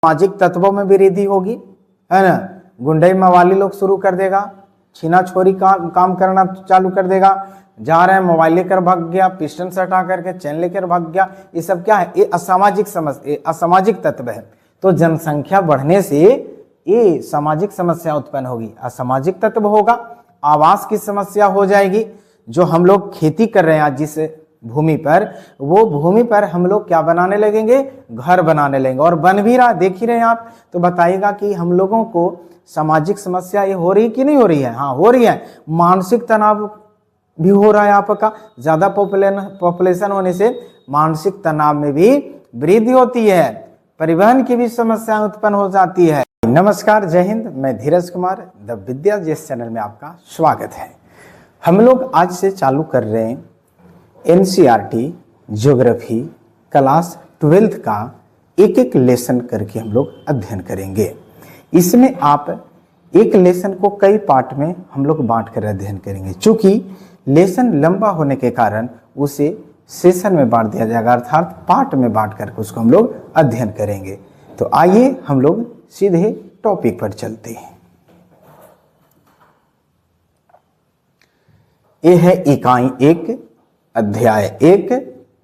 सामाजिक तत्वों में भी वृद्धि होगी, है ना। गुंडई मवाली लोग शुरू कर देगा, छीना छोरी काम करना चालू कर देगा। जा रहे हैं मोबाइल लेकर भाग गया, पिस्टन से हटा करके चैन लेकर भाग गया। ये सब क्या है? ये असामाजिक तत्व है। तो जनसंख्या बढ़ने से ये सामाजिक समस्या उत्पन्न होगी, असामाजिक तत्व होगा। आवास की समस्या हो जाएगी। जो हम लोग खेती कर रहे हैं आज जिस भूमि पर, वो भूमि पर हम लोग क्या बनाने लगेंगे? घर बनाने लगेंगे। और बन भी रहा, देख ही रहे हैं आप। तो बताइएगा कि हम लोगों को सामाजिक समस्या ये हो रही कि नहीं हो रही है? हाँ, हो रही है। मानसिक तनाव भी हो रहा है आपका। ज्यादा पॉपुलेशन होने से मानसिक तनाव में भी वृद्धि होती है, परिवहन की भी समस्या उत्पन्न हो जाती है। नमस्कार, जय हिंद। मैं धीरज कुमार, द विद्या जिस चैनल में आपका स्वागत है। हम लोग आज से चालू कर रहे हैं एनसीईआरटी ज्योग्राफी क्लास 12 का एक एक लेसन करके हम लोग अध्ययन करेंगे। इसमें आप एक लेसन को कई पार्ट में हम लोग बांट कर अध्ययन करेंगे। चूंकि लेसन लंबा होने के कारण उसे सेशन में बांट दिया जाएगा, अर्थात पार्ट में बांट करके उसको हम लोग अध्ययन करेंगे। तो आइए हम लोग सीधे टॉपिक पर चलते हैं। ये है इकाई 1 अध्याय 1,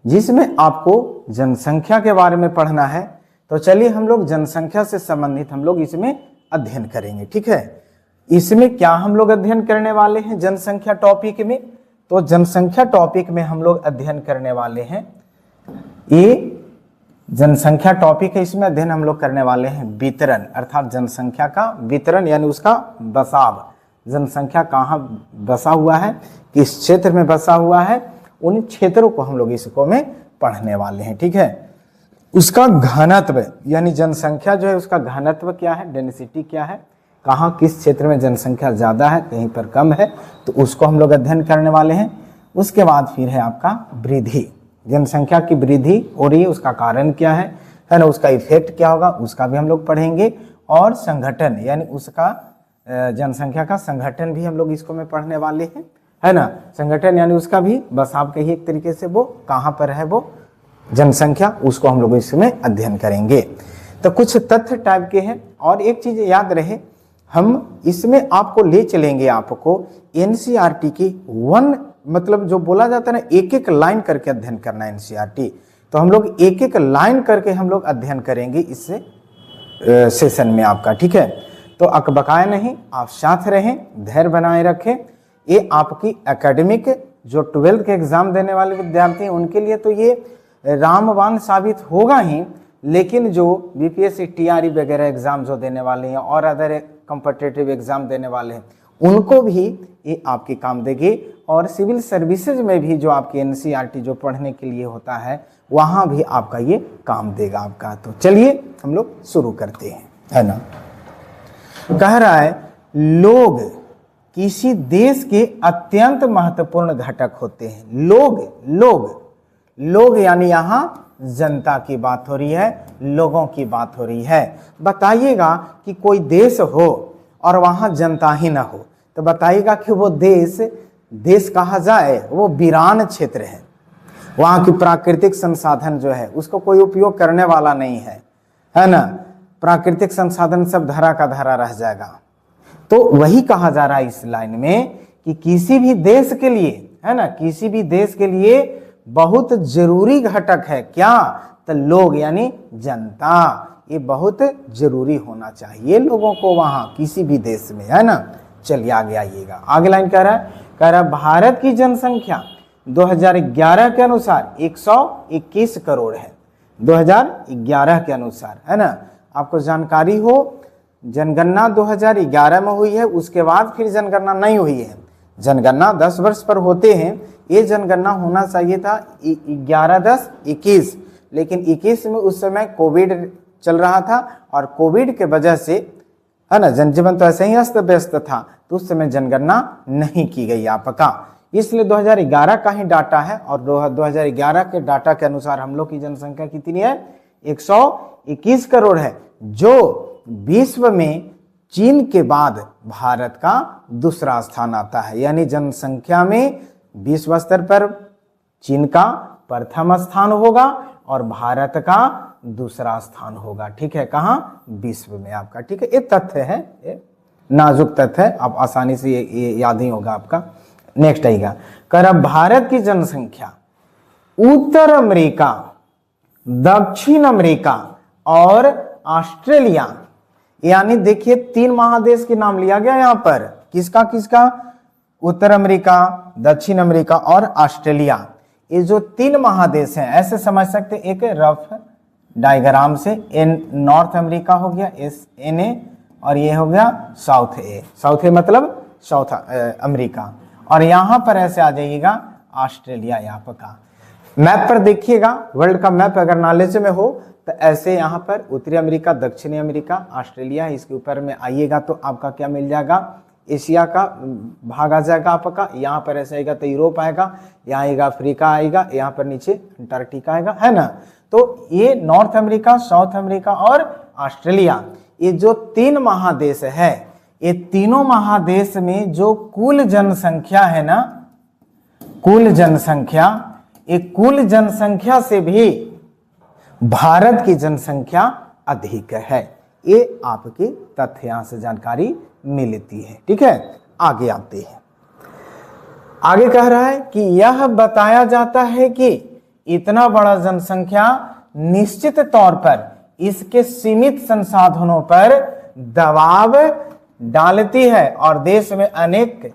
जिसमें आपको जनसंख्या के बारे में पढ़ना है। तो चलिए हम लोग जनसंख्या से संबंधित हम लोग इसमें अध्ययन करेंगे, ठीक है। इसमें क्या हम लोग अध्ययन करने वाले हैं जनसंख्या टॉपिक में? तो जनसंख्या टॉपिक में हम लोग अध्ययन करने वाले हैं, ये जनसंख्या टॉपिक है, इसमें अध्ययन हम लोग करने वाले हैं वितरण, अर्थात जनसंख्या का वितरण यानी उसका बसाव। जनसंख्या कहाँ बसा हुआ है, किस क्षेत्र में बसा हुआ है, उन क्षेत्रों को हम लोग इसको में पढ़ने वाले हैं, ठीक है। उसका घनत्व यानी जनसंख्या जो है उसका घनत्व क्या है, डेंसिटी क्या है, कहाँ किस क्षेत्र में जनसंख्या ज़्यादा है, कहीं पर कम है, तो उसको हम लोग अध्ययन करने वाले हैं। उसके बाद फिर है आपका वृद्धि, जनसंख्या की वृद्धि हो रही है, उसका कारण क्या है ना, उसका इफेक्ट क्या होगा, उसका भी हम लोग पढ़ेंगे। और संगठन यानी उसका जनसंख्या का संगठन भी हम लोग इसको में पढ़ने वाले हैं, है ना। संगठन यानी उसका भी बस आप कहिए एक तरीके से वो कहाँ पर है वो जनसंख्या, उसको हम लोग इसमें अध्ययन करेंगे। तो कुछ तथ्य टाइप के हैं। और एक चीज याद रहे, हम इसमें आपको ले चलेंगे आपको एनसीईआरटी की मतलब जो बोला जाता है ना, एक एक लाइन करके अध्ययन करना है एनसीईआरटी। तो हम लोग एक एक लाइन करके हम लोग अध्ययन करेंगे इससे सेशन में आपका, ठीक है। तो अकबकाया नहीं, आप साथ रहें, धैर्य बनाए रखें। ये आपकी एकेडमिक जो 12th के एग्जाम देने वाले विद्यार्थी हैं उनके लिए तो ये रामबाण साबित होगा ही, लेकिन जो बीपीएससी टीआरई वगैरह एग्जाम जो देने वाले हैं और अदर कॉम्पिटिटिव एग्जाम देने वाले हैं उनको भी ये आपके काम देगी। और सिविल सर्विसेज में भी जो आपकी एनसीईआरटी जो पढ़ने के लिए होता है वहाँ भी आपका ये काम देगा आपका। तो चलिए हम लोग शुरू करते हैं, है ना। कह रहा है लोग किसी देश के अत्यंत महत्वपूर्ण घटक होते हैं। लोग यानी यहाँ जनता की बात हो रही है, लोगों की बात हो रही है। बताइएगा कि कोई देश हो और वहाँ जनता ही ना हो, तो बताइएगा कि वो देश कहा जाए वो वीरान क्षेत्र है। वहाँ की प्राकृतिक संसाधन जो है उसको कोई उपयोग करने वाला नहीं है ना। प्राकृतिक संसाधन सब धरा का धरा रह जाएगा। तो वही कहा जा रहा है इस लाइन में कि किसी भी देश के लिए, है ना, किसी भी देश के लिए बहुत जरूरी घटक है क्या, तो लोग यानी जनता। ये बहुत जरूरी होना चाहिए लोगों को वहां किसी भी देश में, है ना। चलिए आगे आइएगा। आगे लाइन कह रहा है भारत की जनसंख्या 2011 के अनुसार 121 करोड़ है। 2011 के अनुसार, है ना। आपको जानकारी हो जनगणना 2011 में हुई है, उसके बाद फिर जनगणना नहीं हुई है। जनगणना 10 वर्ष पर होते हैं, ये जनगणना होना चाहिए था 11-10-21, लेकिन 21 में उस समय कोविड चल रहा था और कोविड के वजह से, है ना, जनजीवन तो ऐसे ही अस्त व्यस्त था, तो उस समय जनगणना नहीं की गई आपका। इसलिए 2011 का ही डाटा है और 2011 के डाटा के अनुसार हम लोग की जनसंख्या कितनी है, 121 करोड़ है, जो विश्व में चीन के बाद भारत का दूसरा स्थान आता है। यानी जनसंख्या में विश्व स्तर पर चीन का प्रथम स्थान होगा और भारत का दूसरा स्थान होगा। ठीक है, कहाँ? विश्व में आपका। ठीक है, ये तथ्य है, ये नाजुक तथ्य है, आप आसानी से ये याद ही होगा आपका। नेक्स्ट आएगा, कर भारत की जनसंख्या उत्तर अमेरिका, दक्षिण अमेरिका और ऑस्ट्रेलिया, यानी देखिए 3 महादेश के नाम लिया गया यहां पर। किसका किसका? उत्तर अमेरिका, दक्षिण अमेरिका और ऑस्ट्रेलिया। ये जो 3 महादेश हैं ऐसे समझ सकते, एक रफ डायग्राम से, नॉर्थ अमेरिका हो गया NA, और ये हो गया साउथ ए। साउथ ए मतलब साउथ अमेरिका, और यहां पर ऐसे आ जाइएगा ऑस्ट्रेलिया। यहाँ का मैप पर देखिएगा, वर्ल्ड का मैप अगर नॉलेज में हो तो ऐसे यहाँ पर उत्तरी अमेरिका, दक्षिणी अमेरिका, ऑस्ट्रेलिया है। इसके ऊपर में आइएगा तो आपका क्या मिल जाएगा? एशिया का भाग आ जाएगा आपका। यहाँ पर ऐसे आएगा तो यूरोप आएगा, यहाँ आएगा अफ्रीका आएगा, यहाँ पर नीचे अंटार्कटिका आएगा, है ना। तो ये नॉर्थ अमेरिका, साउथ अमेरिका और ऑस्ट्रेलिया, ये जो 3 महादेश है, ये तीनों महादेश में जो कुल जनसंख्या है ना, कुल जनसंख्या, ये कुल जनसंख्या से भी भारत की जनसंख्या अधिक है। ये आपकी तथ्य यहां से जानकारी मिलती है। ठीक है, आगे आते हैं। आगे कह रहा है कि यह बताया जाता है कि इतना बड़ा जनसंख्या निश्चित तौर पर इसके सीमित संसाधनों पर दबाव डालती है और देश में अनेक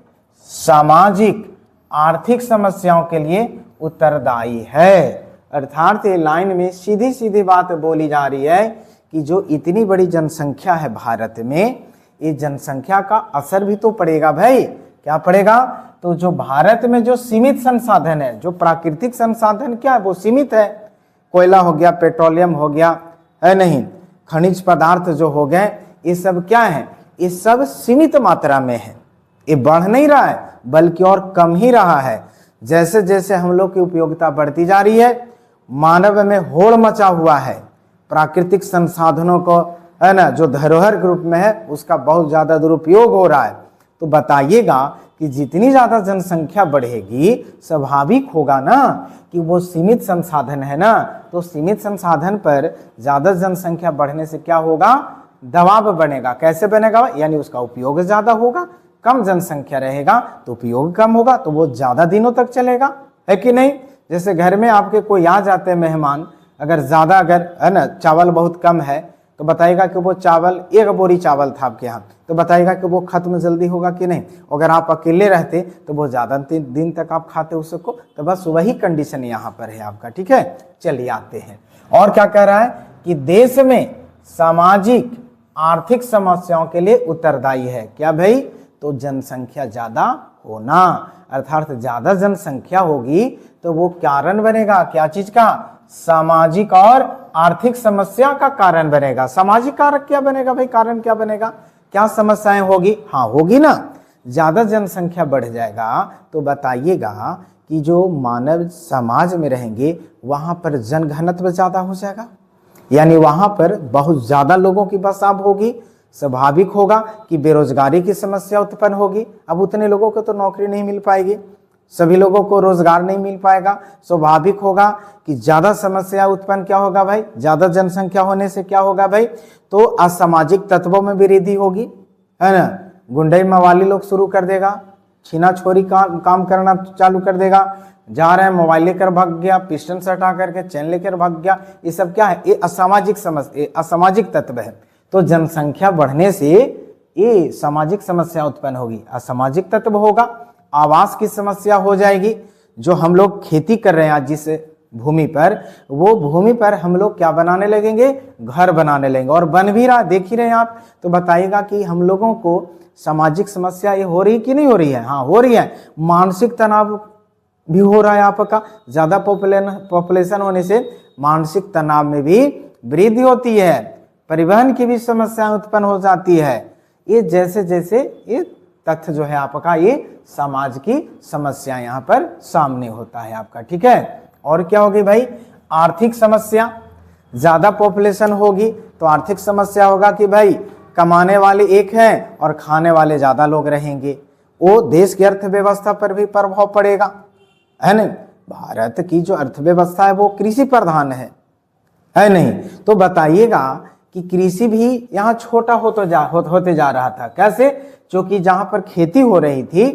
सामाजिक आर्थिक समस्याओं के लिए उत्तरदायी है। अर्थात ये लाइन में सीधी सीधी बात बोली जा रही है कि जो इतनी बड़ी जनसंख्या है भारत में, ये जनसंख्या का असर भी तो पड़ेगा भाई। क्या पड़ेगा? तो जो भारत में जो सीमित संसाधन है, जो प्राकृतिक संसाधन क्या है, वो सीमित है। कोयला हो गया, पेट्रोलियम हो गया, है नहीं, खनिज पदार्थ जो हो गए, ये सब क्या है? ये सब सीमित मात्रा में है। ये बढ़ नहीं रहा है बल्कि और कम ही रहा है। जैसे जैसे हम लोग की उपयोगिता बढ़ती जा रही है, मानव में होड़ मचा हुआ है, प्राकृतिक संसाधनों को, है ना, जो धरोहर के रूप में है उसका बहुत ज्यादा दुरुपयोग हो रहा है। तो बताइएगा कि जितनी ज्यादा जनसंख्या बढ़ेगी, स्वाभाविक होगा ना कि वो सीमित संसाधन है ना, तो सीमित संसाधन पर ज्यादा जनसंख्या बढ़ने से क्या होगा? दबाव बनेगा। कैसे बनेगा? यानी उसका उपयोग ज्यादा होगा। कम जनसंख्या रहेगा तो उपयोग कम होगा, तो वो ज्यादा दिनों तक चलेगा, है कि नहीं। जैसे घर में आपके कोई आ जाते हैं मेहमान, अगर ज्यादा, अगर है ना, चावल बहुत कम है तो बताइएगा कि वो चावल, 1 बोरी चावल था आपके यहाँ, तो बताइएगा कि वो खत्म जल्दी होगा कि नहीं। अगर आप अकेले रहते तो वो ज्यादा दिन तक आप खाते उसको। तो बस वही कंडीशन यहाँ पर है आपका। ठीक है, चलिए आते हैं। और क्या कह रहा है कि देश में सामाजिक आर्थिक समस्याओं के लिए उत्तरदायी है। क्या भाई? तो जनसंख्या ज्यादा होना, अर्थात ज्यादा जनसंख्या होगी तो वो कारण बनेगा क्या चीज का? सामाजिक और आर्थिक समस्या का कारण बनेगा। सामाजिक कारक क्या बनेगा भाई? कारण क्या बनेगा? क्या समस्याएं होगी? हाँ होगी ना, ज्यादा जनसंख्या बढ़ जाएगा तो बताइएगा कि जो मानव समाज में रहेंगे वहां पर जनघनत्व ज्यादा हो जाएगा, यानी वहां पर बहुत ज्यादा लोगों की बसाव होगी। स्वाभाविक होगा कि बेरोजगारी की समस्या उत्पन्न होगी। अब उतने लोगों को तो नौकरी नहीं मिल पाएगी, सभी लोगों को रोजगार नहीं मिल पाएगा। स्वाभाविक होगा कि ज्यादा समस्या उत्पन्न क्या होगा भाई? ज्यादा जनसंख्या होने से क्या होगा भाई? तो असामाजिक तत्वों में वृद्धि होगी, है ना। गुंडई मवाली लोग शुरू कर देगा, छीना छोरी काम करना चालू कर देगा। जा रहे हैं, मोबाइल लेकर भाग गया, पिस्टन से हटा करके चैन लेकर भाग गया। ये सब क्या है? ये असामाजिक समस्या, असामाजिक तत्व है। तो जनसंख्या बढ़ने से ये सामाजिक समस्या उत्पन्न होगी, असामाजिक तत्व होगा। आवास की समस्या हो जाएगी। जो हम लोग खेती कर रहे हैं आज जिस भूमि पर, वो भूमि पर हम लोग क्या बनाने लगेंगे? घर बनाने लगेंगे, और बन भी रहा, देख ही रहे हैं आप। तो बताइएगा कि हम लोगों को सामाजिक समस्या ये हो रही कि नहीं हो रही है? हाँ हो रही है। मानसिक तनाव भी हो रहा है आपका। ज्यादा पॉपुलेशन होने से मानसिक तनाव में भी वृद्धि होती है, परिवहन की भी समस्या उत्पन्न हो जाती है। ये जैसे जैसे ये तथ्य जो है आपका, ये समाज की समस्या यहाँ पर सामने होता है आपका। ठीक है, और क्या होगी भाई? आर्थिक समस्या। ज्यादा पॉपुलेशन होगी तो आर्थिक समस्या होगा कि भाई कमाने वाले एक हैं और खाने वाले ज्यादा लोग रहेंगे, वो देश की अर्थव्यवस्था पर भी प्रभाव पड़ेगा, है नहीं। भारत की जो अर्थव्यवस्था है वो कृषि प्रधान है है नहीं। तो बताइएगा कि कृषि भी यहाँ छोटा होते जा रहा था। कैसे? क्योंकि जहां पर खेती हो रही थी,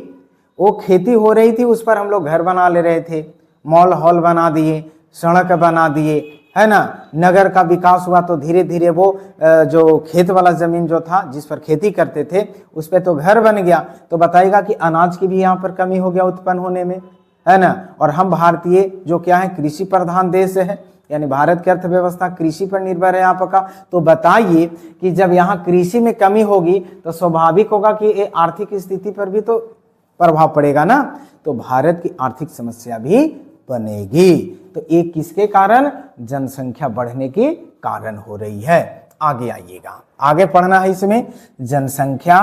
वो खेती हो रही थी, उस पर हम लोग घर बना ले रहे थे, मॉल हॉल बना दिए, सड़क बना दिए, है ना। नगर का विकास हुआ तो धीरे धीरे वो जो खेत वाला जमीन जो था जिस पर खेती करते थे उस पर तो घर बन गया। तो बताइएगा कि अनाज की भी यहाँ पर कमी हो गया उत्पन्न होने में, है ना। और हम भारतीय जो क्या है, कृषि प्रधान देश है, यानी भारत की अर्थव्यवस्था कृषि पर निर्भर है आपका। तो बताइए कि जब यहाँ कृषि में कमी होगी तो स्वाभाविक होगा कि ये आर्थिक स्थिति पर भी तो प्रभाव पड़ेगा ना। तो भारत की आर्थिक समस्या भी बनेगी। तो ये किसके कारण? जनसंख्या बढ़ने के कारण हो रही है। आगे आइएगा, आगे पढ़ना है इसमें जनसंख्या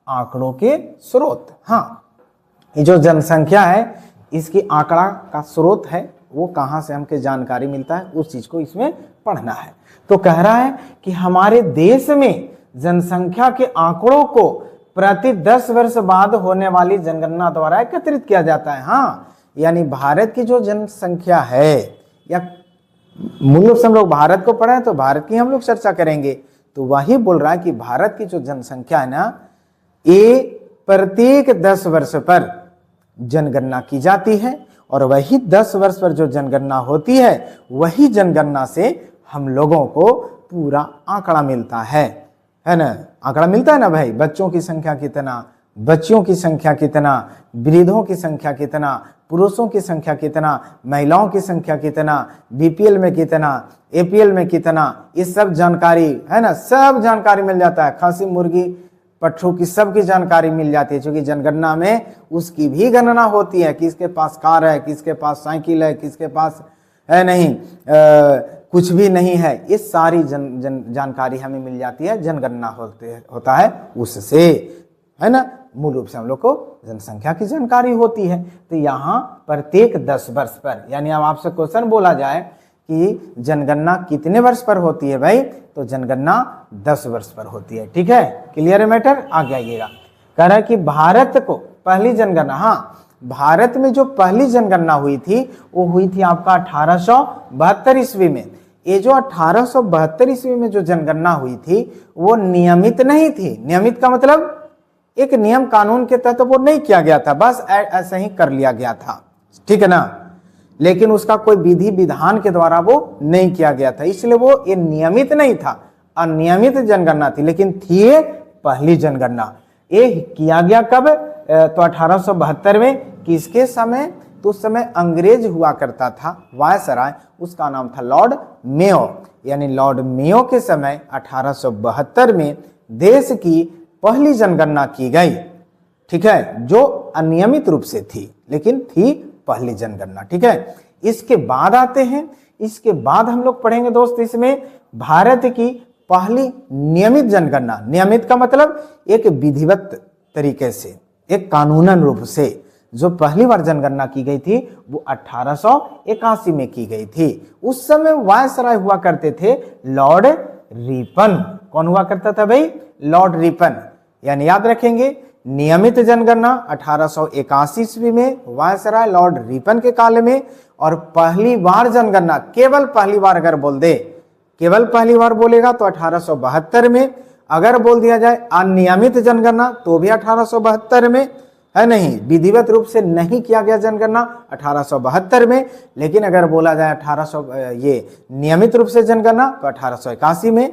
आंकड़ों के स्रोत। हाँ, ये जो जनसंख्या है इसकी आंकड़ा का स्रोत है, वो कहां से हमको जानकारी मिलता है उस चीज को इसमें पढ़ना है। तो कह रहा है कि हमारे देश में जनसंख्या के आंकड़ों को प्रति 10 वर्ष बाद होने वाली जनगणना द्वारा एकत्रित किया जाता है। हाँ, यानी भारत की जो जनसंख्या है, या मूल रूप से हम लोग भारत को पढ़े तो भारत की हम लोग चर्चा करेंगे। तो वही बोल रहा है कि भारत की जो जनसंख्या है ना, ये प्रत्येक 10 वर्ष पर जनगणना की जाती है, और वही 10 वर्ष पर जो जनगणना होती है वही जनगणना से हम लोगों को पूरा आंकड़ा मिलता है ना। आंकड़ा मिलता है ना भाई, बच्चों की संख्या कितना, बच्चियों की संख्या कितना, वृद्धों की संख्या कितना, पुरुषों की संख्या कितना, महिलाओं की संख्या कितना, बीपीएल में कितना, एपीएल में कितना, ये सब जानकारी है ना, सब जानकारी मिल जाता है। खस्सी, मुर्गी, पट्ठों की सबकी जानकारी मिल जाती है, क्योंकि जनगणना में उसकी भी गणना होती है, किसके पास कार है, किसके पास साइकिल है, किसके पास है नहीं कुछ भी नहीं है। ये सारी जानकारी हमें मिल जाती है, जनगणना होता है उससे, है ना। मूल रूप से हम लोग को जनसंख्या की जानकारी होती है। तो यहाँ प्रत्येक 10 वर्ष पर, यानी अब आपसे क्वेश्चन बोला जाए कि जनगणना कितने वर्ष पर होती है भाई, तो जनगणना 10 वर्ष पर होती है। ठीक है, क्लियर है मैटर? आगे आइएगा। कह रहा है कि भारत को पहली जनगणना, हाँ, भारत में जो पहली जनगणना हुई थी वो हुई थी आपका 1872 ईस्वी में। ये जो 1872 ईस्वी में जो जनगणना हुई थी वो नियमित नहीं थी। नियमित का मतलब एक नियम कानून के तहत वो नहीं किया गया था, बस ऐसे ही कर लिया गया था, ठीक है ना। लेकिन उसका कोई विधि विधान के द्वारा वो नहीं किया गया था, इसलिए वो ये नियमित नहीं था, अनियमित जनगणना थी। लेकिन थी ये पहली जनगणना। ये किया गया कब? तो 1872 में। किसके समय? तो उस समय अंग्रेज हुआ करता था वायसराय, उसका नाम था लॉर्ड मेयो। यानी लॉर्ड मेयो के समय 1872 में देश की पहली जनगणना की गई, ठीक है, जो अनियमित रूप से थी, लेकिन थी पहली जनगणना। ठीक है, इसके बाद आते हैं, इसके बाद हम लोग पढ़ेंगे दोस्त इसमें भारत की पहली नियमित जनगणना। नियमित का मतलब एक विधिवत तरीके से, एक कानूनन रूप से जो पहली बार जनगणना की गई थी वो 1881 में की गई थी। उस समय वायसराय हुआ करते थे लॉर्ड रिपन। कौन हुआ करता था भाई? Lord Ripon. यानी याद रखेंगे, नियमित जनगणना 1881 ईस्वी में वायसराय लॉर्ड रिपन के काल में, और पहली बार जनगणना, केवल पहली बार अगर बोल दे, केवल पहली बार बोलेगा तो 1872 में। अगर बोल दिया जाए अनियमित जनगणना तो भी 1872 में, है नहीं, विधिवत रूप से नहीं किया गया जनगणना 1872 में। लेकिन अगर बोला जाए 1800 ये नियमित रूप से जनगणना तो 1881 में,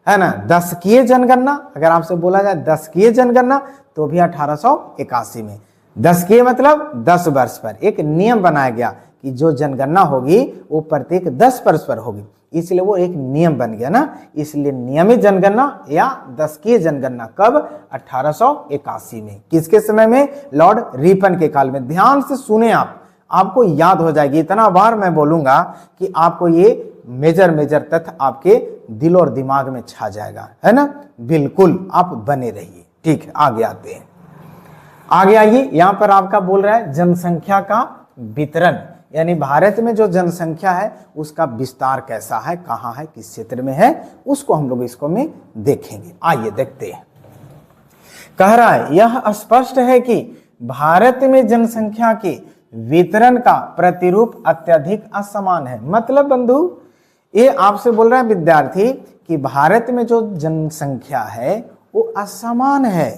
है ना। दशकीय जनगणना, अगर आपसे बोला जाए दशकीय जनगणना तो भी 1881 में। दशकीय मतलब 10 वर्ष पर एक नियम बनाया गया कि जो जनगणना होगी वो प्रत्येक 10 वर्ष पर होगी, इसलिए वो एक नियम बन गया ना। इसलिए नियमित जनगणना या दशकीय जनगणना कब? 1881 में। किसके समय में? लॉर्ड रिपन के काल में। ध्यान से सुने आप, आपको याद हो जाएगी। इतना बार मैं बोलूंगा कि आपको ये मेजर तथ्य आपके दिल और दिमाग में छा जाएगा, है ना। बिल्कुल आप बने रहिए। ठीक है, आगे आते हैं। आगे आइए, यहां पर आपका बोल रहा है जनसंख्या का वितरण, यानी भारत में जो जनसंख्या है उसका विस्तार कैसा है, कहां है, किस क्षेत्र में है, उसको हम लोग इसको में देखेंगे। आइए देखते हैं। कह रहा है यह स्पष्ट है कि भारत में जनसंख्या के वितरण का प्रतिरूप अत्यधिक असमान है। मतलब बंधु, ये आपसे बोल रहे हैं विद्यार्थी कि भारत में जो जनसंख्या है वो असमान है,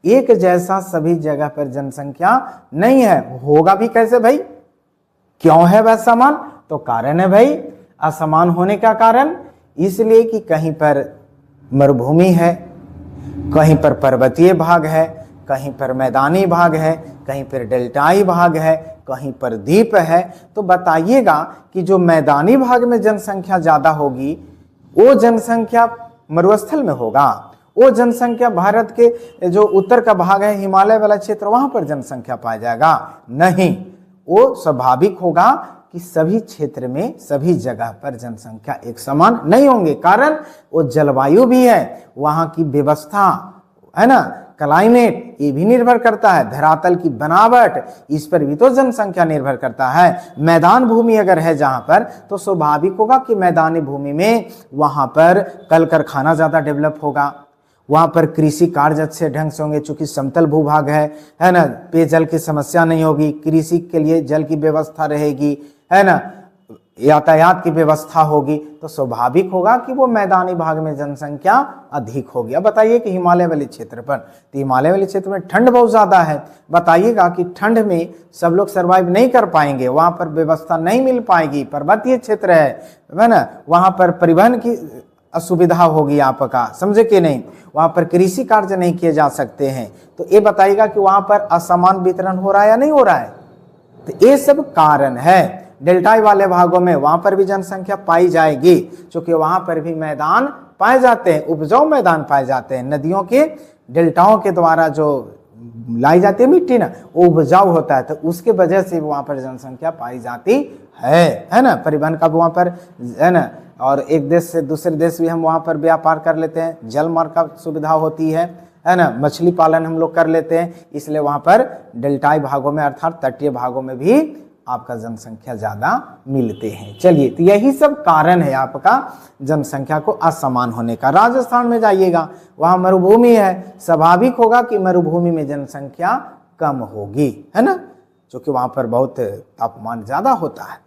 एक जैसा सभी जगह पर जनसंख्या नहीं है। होगा भी कैसे भाई, क्यों है वह असमान? तो कारण है भाई असमान होने का कारण इसलिए कि कहीं पर मरुभूमि है, कहीं पर पर्वतीय भाग है, कहीं पर मैदानी भाग है, कहीं पर डेल्टाई भाग है, कहीं पर द्वीप है। तो बताइएगा कि जो मैदानी भाग में जनसंख्या ज्यादा होगी वो जनसंख्या मरुस्थल में होगा, वो जनसंख्या भारत के जो उत्तर का भाग है हिमालय वाला क्षेत्र वहां पर जनसंख्या पाया जाएगा? नहीं, वो स्वाभाविक होगा कि सभी क्षेत्र में सभी जगह पर जनसंख्या एक समान नहीं होंगे। कारण वो जलवायु भी है, वहां की व्यवस्था है ना, क्लाइमेट, ये भी निर्भर करता है, धरातल की बनावट, इस पर भी तो जनसंख्या निर्भर करता है। मैदान भूमि अगर है जहां पर तो स्वाभाविक होगा कि मैदानी भूमि में वहां पर कल कारखाना ज्यादा डेवलप होगा, वहां पर कृषि कार्य अच्छे ढंग से होंगे, चूंकि समतल भूभाग है ना, पेयजल की समस्या नहीं होगी, कृषि के लिए जल की व्यवस्था रहेगी, है ना, यातायात की व्यवस्था होगी। तो स्वाभाविक होगा कि वो मैदानी भाग में जनसंख्या अधिक होगी। अब बताइए कि हिमालय वाले क्षेत्र पर, तो हिमालय वाले क्षेत्र में ठंड बहुत ज्यादा है, बताइएगा कि ठंड में सब लोग सर्वाइव नहीं कर पाएंगे, वहां पर व्यवस्था नहीं मिल पाएगी, पर्वतीय क्षेत्र है ना, वहां पर परिवहन की असुविधा होगी आपका, समझे कि नहीं, वहां पर कृषि कार्य नहीं किए जा सकते हैं। तो ये बताइएगा कि वहां पर असमान वितरण हो रहा है या नहीं हो रहा है? तो ये सब कारण है। डेल्टाई वाले भागों में वहां पर भी जनसंख्या पाई जाएगी, क्योंकि वहां पर भी मैदान पाए जाते हैं, उपजाऊ मैदान पाए जाते हैं, नदियों के डेल्टाओं के द्वारा जो लाई जाती है मिट्टी ना, वो उपजाऊ होता है, तो उसके वजह से वहां पर जनसंख्या पाई जाती है ना। परिवहन का भी वहां पर है ना, और एक देश से दूसरे देश भी हम वहां पर व्यापार कर लेते हैं, जल मार्ग का सुविधा होती है ना, मछली पालन हम लोग कर लेते हैं, इसलिए वहां पर डेल्टाई भागों में अर्थात तटीय भागों में भी आपका जनसंख्या ज्यादा मिलते हैं। चलिए, तो यही सब कारण है आपका जनसंख्या को असमान होने का। राजस्थान में जाइएगा, वहां मरुभूमि है, स्वाभाविक होगा कि मरुभूमि में जनसंख्या कम होगी, है ना, क्योंकि वहां पर बहुत तापमान ज्यादा होता है,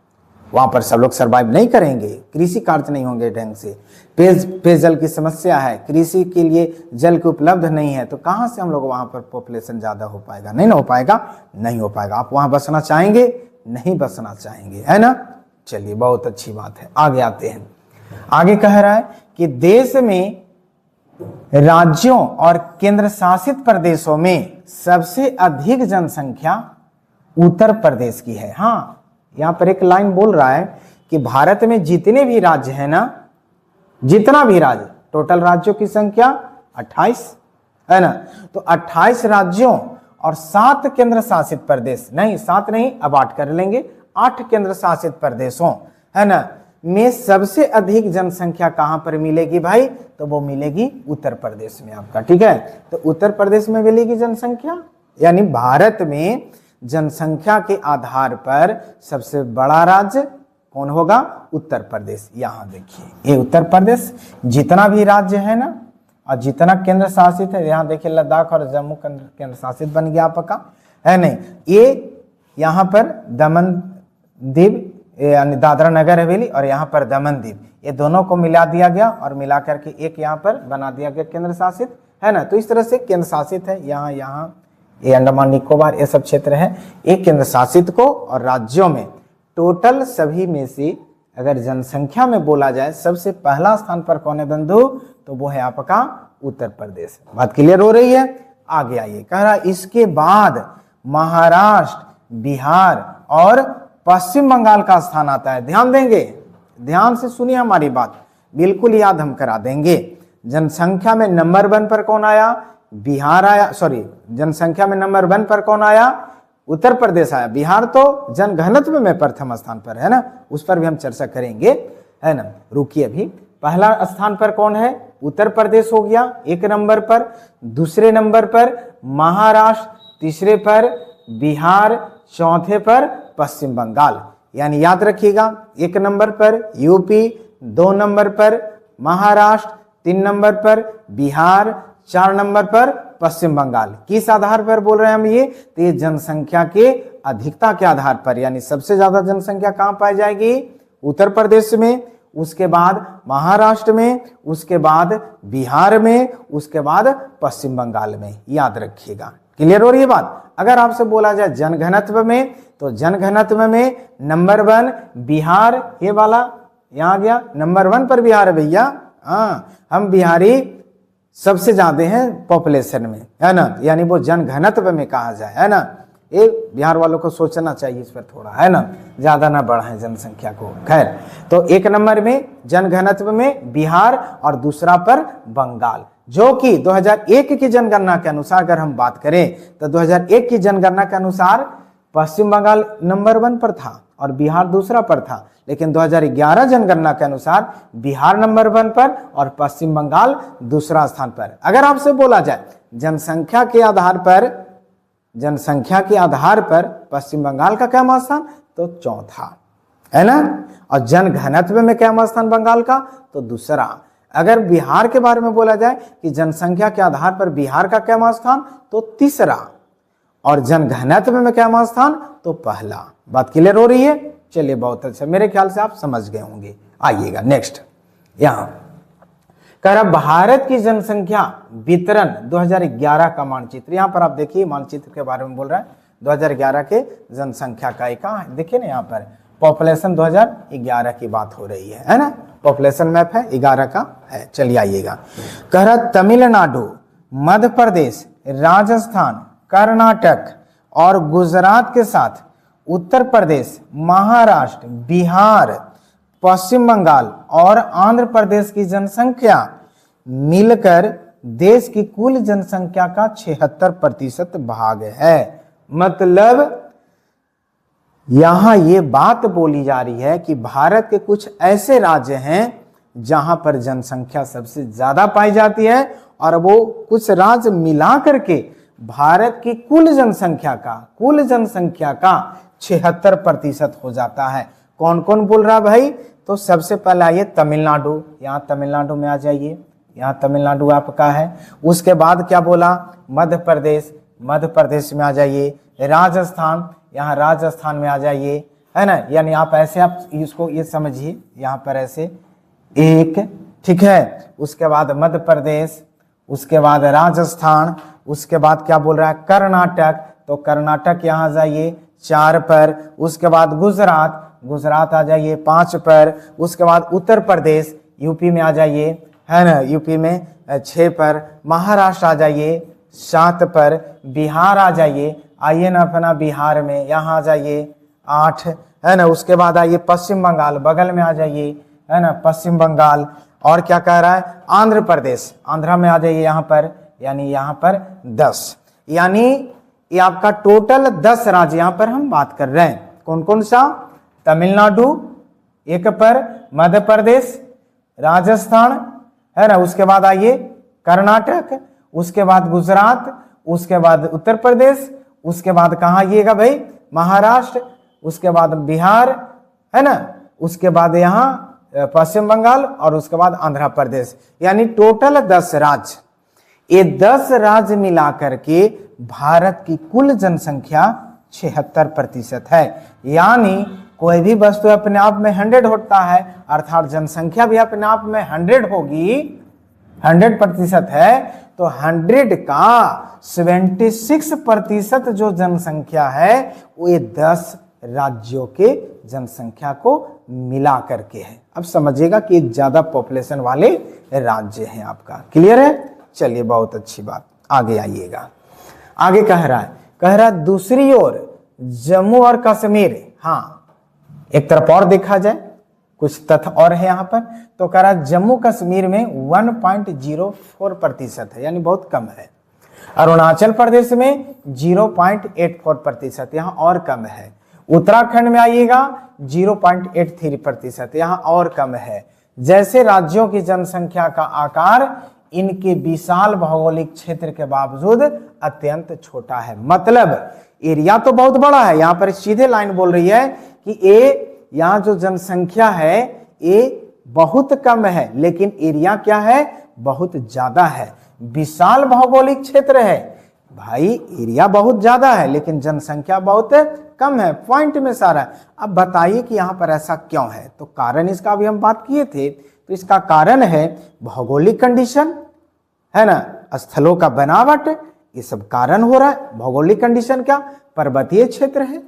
वहां पर सब लोग सर्वाइव नहीं करेंगे, कृषि कार्य नहीं होंगे ढंग से, पेयजल की समस्या है, कृषि के लिए जल की उपलब्ध नहीं है, तो कहां से हम लोग वहां पर पॉपुलेशन ज्यादा हो पाएगा? नहीं ना हो पाएगा, नहीं हो पाएगा। आप वहां बसना चाहेंगे? नहीं बसना चाहेंगे, है ना। चलिए, बहुत अच्छी बात है, आगे आते हैं। आगे कह रहा है कि देश में राज्यों और केंद्र शासित प्रदेशों में सबसे अधिक जनसंख्या उत्तर प्रदेश की है। हाँ, यहां पर एक लाइन बोल रहा है कि भारत में जितने भी राज्य हैं ना, जितना भी राज्य, टोटल राज्यों की संख्या 28 है ना, तो 28 राज्यों और 7 केंद्र शासित प्रदेश, नहीं 7 नहीं, अब 8 कर लेंगे, 8 केंद्र शासित प्रदेशों है ना में सबसे अधिक जनसंख्या कहां पर मिलेगी भाई? तो वो मिलेगी उत्तर प्रदेश में आपका, ठीक है। तो उत्तर प्रदेश में मिलेगी जनसंख्या, यानी भारत में जनसंख्या के आधार पर सबसे बड़ा राज्य कौन होगा? उत्तर प्रदेश। यहां देखिए, ये उत्तर प्रदेश, जितना भी राज्य है ना और जितना केंद्र शासित है, यहाँ देखिए लद्दाख और जम्मू केंद्र शासित बन गया आपका, है नहीं। ये यहाँ पर दमन दीव यानी दादरा नगर हवेली और यहाँ पर दमन दीव, ये दोनों को मिला दिया गया और मिला करके एक यहाँ पर बना दिया गया केंद्र शासित, है ना। तो इस तरह से केंद्र शासित है, यहाँ ये अंडमान निकोबार ये सब क्षेत्र है, एक केंद्र शासित को। और राज्यों में टोटल सभी में से अगर जनसंख्या में बोला जाए सबसे पहला स्थान पर कौन है बंधु? तो वो है आपका उत्तर प्रदेश। बात क्लियर हो रही है? आगे आइए, कह रहा इसके बाद महाराष्ट्र, बिहार और पश्चिम बंगाल का स्थान आता है। ध्यान देंगे, ध्यान से सुनिए हमारी बात, बिल्कुल याद हम करा देंगे। जनसंख्या में नंबर 1 पर कौन आया? बिहार आया, सॉरी, जनसंख्या में नंबर 1 पर कौन आया? उत्तर प्रदेश आया। बिहार तो जनघनत्व में प्रथम स्थान पर है ना, उस पर भी हम चर्चा करेंगे, है ना। रुकिए, अभी पहला स्थान पर कौन है? उत्तर प्रदेश हो गया 1 नंबर पर, दूसरे नंबर पर महाराष्ट्र, तीसरे पर बिहार, चौथे पर पश्चिम बंगाल। यानी याद रखिएगा, 1 नंबर पर यूपी, 2 नंबर पर महाराष्ट्र, 3 नंबर पर बिहार, 4 नंबर पर पश्चिम बंगाल। किस आधार पर बोल रहे हैं हम ये? तो ये जनसंख्या के अधिकता के आधार पर, यानी सबसे ज्यादा जनसंख्या कहां पाई जाएगी? उत्तर प्रदेश में, उसके बाद महाराष्ट्र में, उसके बाद बिहार में, उसके बाद पश्चिम बंगाल में। याद रखिएगा। क्लियर हो रही है बात। अगर आपसे बोला जाए जनघनत्व में, तो जनघनत्व में नंबर 1 बिहार, ये वाला यहां आ गया, नंबर 1 पर बिहार है भैया। हाँ, हम बिहारी सबसे ज्यादा हैं पॉपुलेशन में, है ना, यानी वो जनघनत्व में कहा जाए, है ना। ये बिहार वालों को सोचना चाहिए इस पर थोड़ा, है ना, ज्यादा ना बढ़ाएं जनसंख्या को। खैर, तो 1 नंबर में जनघनत्व में बिहार और दूसरा पर बंगाल, जो कि 2001 की जनगणना के अनुसार अगर हम बात करें तो 2001 की जनगणना के अनुसार पश्चिम बंगाल नंबर 1 पर था और बिहार दूसरा पर था। लेकिन 2011 जनगणना के अनुसार बिहार नंबर 1 पर और पश्चिम बंगाल दूसरा स्थान पर। अगर आपसे बोला जाए जनसंख्या के आधार पर पश्चिम बंगाल का क्या स्थान, तो चौथा, है ना। और जनघनत्व में क्या स्थान बंगाल का, तो दूसरा। अगर बिहार के बारे में बोला जाए कि जनसंख्या के आधार पर बिहार का क्या स्थान, तो तीसरा। और जनघनत्व में क्या स्थान, तो पहला। बात क्लियर हो रही है। चलिए, बहुत अच्छा, मेरे ख्याल से आप समझ गए होंगे। आइएगा नेक्स्ट। यहां कह रहा भारत की जनसंख्या वितरण 2011 का मानचित्र। यहां पर आप देखिए मानचित्र के बारे में बोल रहा है 2011 के जनसंख्या का। एक देखिए ना, यहाँ पर पॉपुलेशन 2011 की बात हो रही है ना। पॉपुलेशन मैप है 11 का है। चलिए आइएगा। कह रहा तमिलनाडु, मध्य प्रदेश, राजस्थान, कर्नाटक और गुजरात के साथ उत्तर प्रदेश, महाराष्ट्र, बिहार, पश्चिम बंगाल और आंध्र प्रदेश की जनसंख्या मिलकर देश की कुल जनसंख्या का 76% भाग है। मतलब यहां ये बात बोली जा रही है कि भारत के कुछ ऐसे राज्य हैं जहां पर जनसंख्या सबसे ज्यादा पाई जाती है और वो कुछ राज्य मिला करके भारत की कुल जनसंख्या का 76% हो जाता है। कौन कौन बोल रहा भाई, तो सबसे पहले आइए तमिलनाडु। यहाँ तमिलनाडु में आ जाइए, यहाँ तमिलनाडु आपका है। उसके बाद क्या बोला, मध्य प्रदेश में आ जाइए। राजस्थान, यहाँ राजस्थान में आ जाइए, है ना। यानी आप ऐसे आप इसको ये समझिए, यहाँ पर ऐसे एक, ठीक है। उसके बाद मध्य प्रदेश, उसके बाद राजस्थान, उसके बाद क्या बोल रहा है कर्नाटक, तो कर्नाटक यहाँ जाइए 4 पर। उसके बाद गुजरात आ जाइए 5 पर। उसके बाद उत्तर प्रदेश यूपी में आ जाइए, है ना, यूपी में 6 पर। महाराष्ट्र आ जाइए 7 पर। बिहार आ जाइए, आइए ना अपना बिहार में, यहाँ आ जाइए 8, है ना। उसके बाद आइए पश्चिम बंगाल, बगल में आ जाइए, है ना, पश्चिम बंगाल। और क्या कह रहा है, आंध्र प्रदेश, आंध्रा में आ जाइए यहाँ पर, यानी यहाँ पर 10। यानी ये आपका टोटल 10 राज्य यहाँ पर हम बात कर रहे हैं। कौन कौन सा, तमिलनाडु 1 पर, मध्य प्रदेश, राजस्थान, है ना। उसके बाद आइए कर्नाटक, उसके बाद गुजरात, उसके बाद उत्तर प्रदेश, उसके बाद कहाँ आइएगा भाई, महाराष्ट्र, उसके बाद बिहार, है ना। उसके बाद यहाँ पश्चिम बंगाल और उसके बाद आंध्र प्रदेश। यानी टोटल 10 राज्य। ये 10 राज्य मिलाकर के भारत की कुल जनसंख्या 76% है। यानी कोई भी वस्तु अपने आप में 100 होता है, अर्थात जनसंख्या भी अपने आप में 100 होगी, 100% है, तो 100 का 76% जो जनसंख्या है वो ये 10 राज्यों के जनसंख्या को मिला करके है। अब समझिएगा कि ज्यादा पॉपुलेशन वाले राज्य हैं आपका। क्लियर है। चलिए, बहुत अच्छी बात। आगे आइएगा। आगे कह रहा है दूसरी ओर जम्मू और कश्मीर, हाँ एक तरफ और देखा जाए कुछ तथ्य और है यहाँ पर, तो कह रहा है जम्मू कश्मीर में 1.04% है, यानी बहुत कम है। अरुणाचल प्रदेश में 0.84%, यहाँ और कम है। उत्तराखंड में आइएगा 0.83%, यहाँ और कम है। जैसे राज्यों की जनसंख्या का आकार इनके विशाल भौगोलिक क्षेत्र के बावजूद अत्यंत छोटा है। मतलब एरिया तो बहुत बड़ा है, यहाँ पर सीधे लाइन बोल रही है कि यहाँ जो जनसंख्या है ये बहुत कम है, लेकिन एरिया क्या है, बहुत ज्यादा है। विशाल भौगोलिक क्षेत्र है, भाई एरिया बहुत ज्यादा है लेकिन जनसंख्या बहुत कम है, पॉइंट में सारा है। अब बताइए कि यहाँ पर ऐसा क्यों है? तो कारण इसका भी हम बात किए थे, तो इसका कारण है भौगोलिक कंडीशन, है ना, स्थलों का बनावट, ये सब कारण हो रहा है। भौगोलिक कंडीशन क्या? पर्वतीय क्षेत्र है,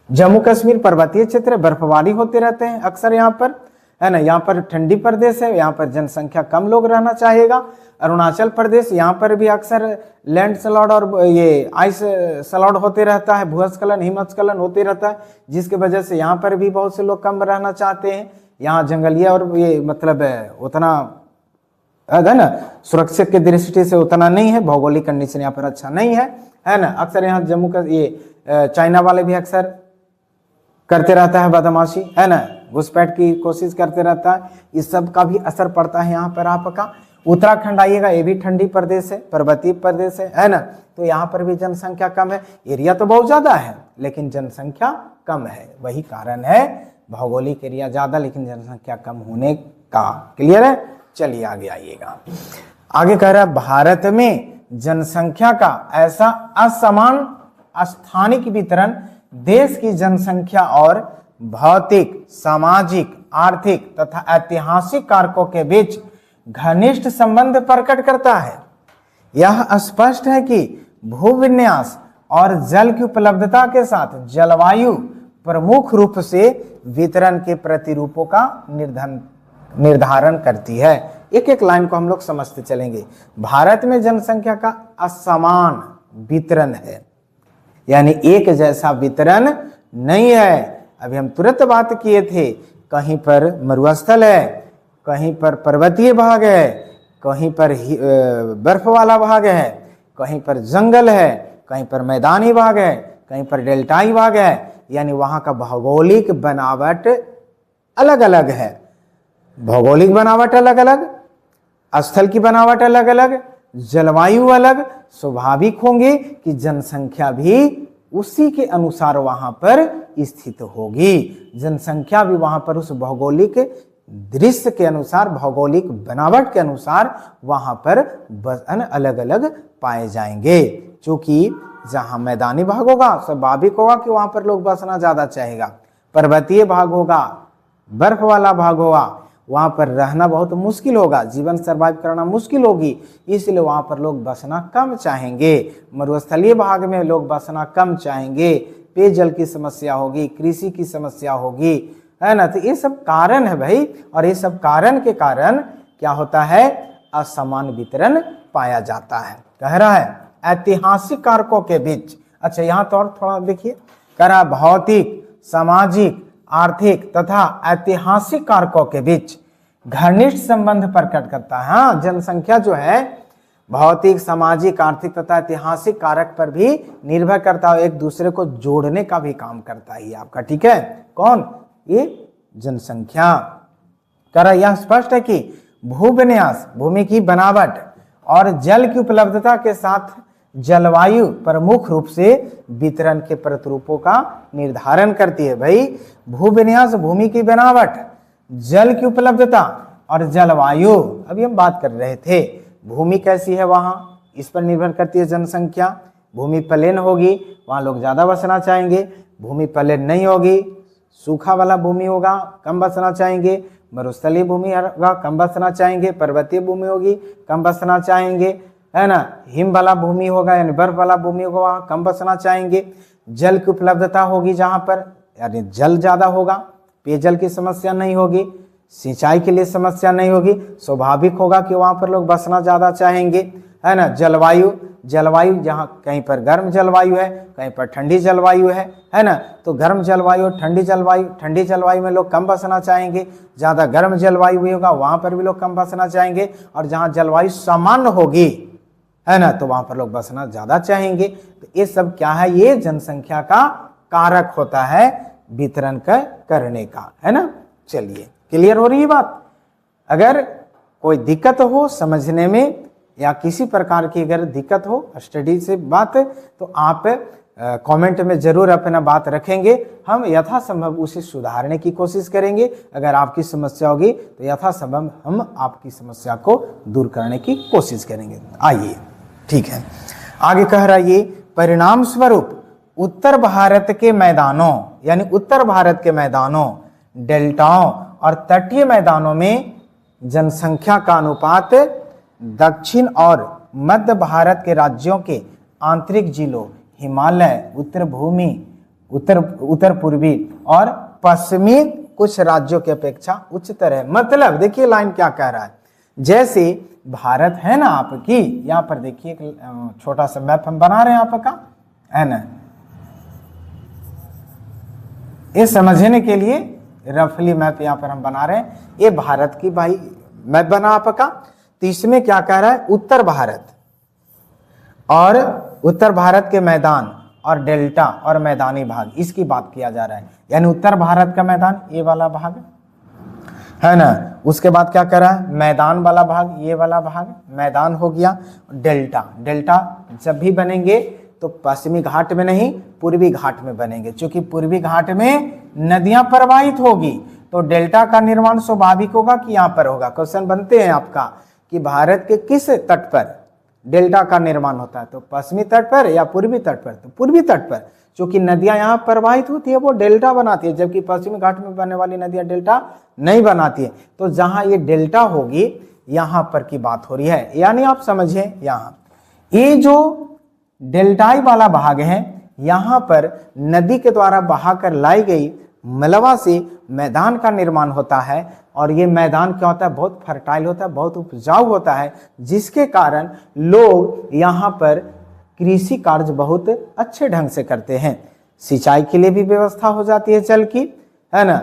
जम्मू कश्मीर पर्वतीय क्षेत्र, बर्फबारी होते रहते हैं अक्सर यहाँ पर, है ना, यहाँ पर ठंडी प्रदेश है, यहाँ पर जनसंख्या कम लोग रहना चाहेगा। अरुणाचल प्रदेश, यहाँ पर भी अक्सर लैंड स्लाइड और ये आइस स्लाइड होते रहता है, भूस्खलन हिमस्खलन होते रहता है, जिसकी वजह से यहाँ पर भी बहुत से लोग कम रहना चाहते हैं। यहाँ जंगलीय और ये मतलब उतना है ना, सुरक्षा की दृष्टि से उतना नहीं है, भौगोलिक कंडीशन यहाँ पर अच्छा नहीं है ना। अक्सर यहाँ जम्मू का ये चाइना वाले भी अक्सर करते रहता है बदमाशी, है ना, घुसपैठ की कोशिश करते रहता है, इस सब का भी असर पड़ता है यहाँ पर आपका। उत्तराखंड आइएगा, ये भी ठंडी प्रदेश है, पर्वतीय प्रदेश है ना, तो यहाँ पर भी जनसंख्या कम है। एरिया तो बहुत ज्यादा है लेकिन जनसंख्या कम है, वही कारण है, भौगोलिक एरिया ज्यादा लेकिन जनसंख्या कम होने का। क्लियर है? चलिए आगे आइएगा। आगे कह रहा है भारत में जनसंख्या का ऐसा असमान स्थानिक वितरण देश की जनसंख्या और भौतिक, सामाजिक, आर्थिक तथा ऐतिहासिक कारकों के बीच घनिष्ठ संबंध प्रकट करता है। यह स्पष्ट है कि भूविन्यास और जल की उपलब्धता के साथ जलवायु प्रमुख रूप से वितरण के प्रतिरूपों का निर्धारण करती है। एक एक लाइन को हम लोग समझते चलेंगे। भारत में जनसंख्या का असमान वितरण है, यानी एक जैसा वितरण नहीं है। अभी हम तुरंत बात किए थे, कहीं पर मरुस्थल है, कहीं पर पर्वतीय भाग है, कहीं पर बर्फ वाला भाग है, कहीं पर जंगल है, कहीं पर मैदानी भाग है, कहीं पर डेल्टाई भाग है, यानी वहां का भौगोलिक बनावट अलग अलग है। भौगोलिक बनावट अलग अलग, स्थल की बनावट अलग अलग, जलवायु अलग, स्वाभाविक होंगे कि जनसंख्या भी उसी के अनुसार वहां पर स्थित होगी। जनसंख्या भी वहां पर उस भौगोलिक दृश्य के अनुसार, भौगोलिक बनावट के अनुसार वहां पर अलग अलग पाए जाएंगे। क्योंकि जहां मैदानी भाग होगा स्वाभाविक होगा कि वहां पर लोग बसना ज्यादा चाहेगा, पर्वतीय भाग होगा, बर्फ वाला भाग होगा, वहां पर रहना बहुत मुश्किल होगा, जीवन सर्वाइव करना मुश्किल होगी, इसलिए वहां पर लोग बसना कम चाहेंगे। मरुस्थलीय भाग में लोग बसना कम चाहेंगे, पेयजल की समस्या होगी, कृषि की समस्या होगी, है ना। तो ये सब कारण है भाई, और ये सब कारण के कारण क्या होता है? असमान वितरण पाया जाता है। कह रहा है ऐतिहासिक कारकों के बीच। अच्छा यहाँ तो और थोड़ा देखिए, कह रहा भौतिक, सामाजिक, आर्थिक तथा ऐतिहासिक कारकों के बीच घनिष्ठ संबंध प्रकट करता है। हाँ, जनसंख्या जो है भौतिक, सामाजिक, आर्थिक तथा ऐतिहासिक कारक पर भी निर्भर करता है, एक दूसरे को जोड़ने का भी काम करता है आपका। ठीक है, कौन? ये जनसंख्या। कह रहा यह स्पष्ट है कि भूविन्यास, भूमि की बनावट और जल की उपलब्धता के साथ जलवायु प्रमुख रूप से वितरण के प्रतिरूपों का निर्धारण करती है। भाई भूविन्यास, भूमि की बनावट, जल की उपलब्धता और जलवायु, अभी हम बात कर रहे थे, भूमि कैसी है वहां, इस पर निर्भर करती है जनसंख्या। भूमि प्लेन होगी वहां लोग ज्यादा बसना चाहेंगे, भूमि प्लेन नहीं होगी, सूखा वाला भूमि होगा, कम बसना चाहेंगे, मरुस्थलीय भूमि होगा, कम बसना चाहेंगे, पर्वतीय भूमि होगी, कम बसना चाहेंगे, है ना, हिम वाला भूमि होगा यानी बर्फ वाला भूमि होगा, वहां कम बसना चाहेंगे। जल की उपलब्धता होगी जहां पर, यानी जल ज्यादा होगा, पेयजल की समस्या नहीं होगी, सिंचाई के लिए समस्या नहीं होगी, स्वाभाविक होगा कि वहां पर लोग बसना ज्यादा चाहेंगे, है ना। जलवायु, जलवायु जहाँ कहीं पर गर्म जलवायु है, कहीं पर ठंडी जलवायु है ना, तो गर्म जलवायु और ठंडी जलवायु में लोग कम बसना चाहेंगे, ज्यादा गर्म जलवायु भी होगा वहां पर भी लोग कम बसना चाहेंगे, और जहाँ जलवायु सामान्य होगी, है ना, तो वहां पर लोग बसना ज्यादा चाहेंगे। तो ये सब क्या है? ये जनसंख्या का कारक होता है वितरण करने का, है ना। चलिए क्लियर हो रही है बात? अगर कोई दिक्कत हो समझने में या किसी प्रकार की अगर दिक्कत हो स्टडी से बात, तो आप कमेंट में जरूर अपना बात रखेंगे, हम यथासंभव उसे सुधारने की कोशिश करेंगे। अगर आपकी समस्या होगी तो यथासंभव हम आपकी समस्या को दूर करने की कोशिश करेंगे। आइए, ठीक है, आगे कह रहा ये परिणाम स्वरूप उत्तर भारत के मैदानों, यानी उत्तर भारत के मैदानों, डेल्टाओं और तटीय मैदानों में जनसंख्या का अनुपात दक्षिण और मध्य भारत के राज्यों के आंतरिक जिलों हिमालय, उत्तर भूमि, उत्तर पूर्वी और पश्चिमी कुछ राज्यों की अपेक्षा उच्चतर है। मतलब देखिए लाइन क्या कह रहा है, जैसे भारत है ना आपकी, यहाँ पर देखिए एक छोटा सा मैप हम बना रहे हैं आपका, है ना, ये समझने के लिए रफली मैप यहाँ पर हम बना रहे हैं। ये भारत की भाई मैप बना आपका। तो इसमें क्या कह रहा है, उत्तर भारत और उत्तर भारत के मैदान और डेल्टा और मैदानी भाग, इसकी बात किया जा रहा है। यानी उत्तर भारत का मैदान ये वाला भाग है ना, उसके बाद क्या कर रहा है, मैदान वाला भाग, ये वाला भाग मैदान हो गया। डेल्टा, डेल्टा जब भी बनेंगे तो पश्चिमी घाट में नहीं, पूर्वी घाट में बनेंगे, क्योंकि पूर्वी घाट में नदियां प्रवाहित होगी, तो डेल्टा का निर्माण स्वाभाविक होगा कि यहाँ पर होगा। क्वेश्चन बनते हैं आपका कि भारत के किस तट पर डेल्टा का निर्माण होता है, तो पश्चिमी तट पर या पूर्वी तट पर, तो पूर्वी तट पर, क्योंकि नदियां यहाँ प्रवाहित होती है वो डेल्टा बनाती है, जबकि पश्चिमी घाट में बनने वाली नदियां डेल्टा नहीं बनाती है। तो जहां ये डेल्टा होगी यहाँ पर की बात हो रही है। यानी आप समझिए यहाँ ये जो डेल्टाई वाला भाग है, यहाँ पर नदी के द्वारा बहाकर लाई गई मलबा से मैदान का निर्माण होता है, और ये मैदान क्या होता है, बहुत फर्टाइल होता है, बहुत उपजाऊ होता है, जिसके कारण लोग यहाँ पर कृषि कार्य बहुत अच्छे ढंग से करते हैं। सिंचाई के लिए भी व्यवस्था हो जाती है जल की, है ना,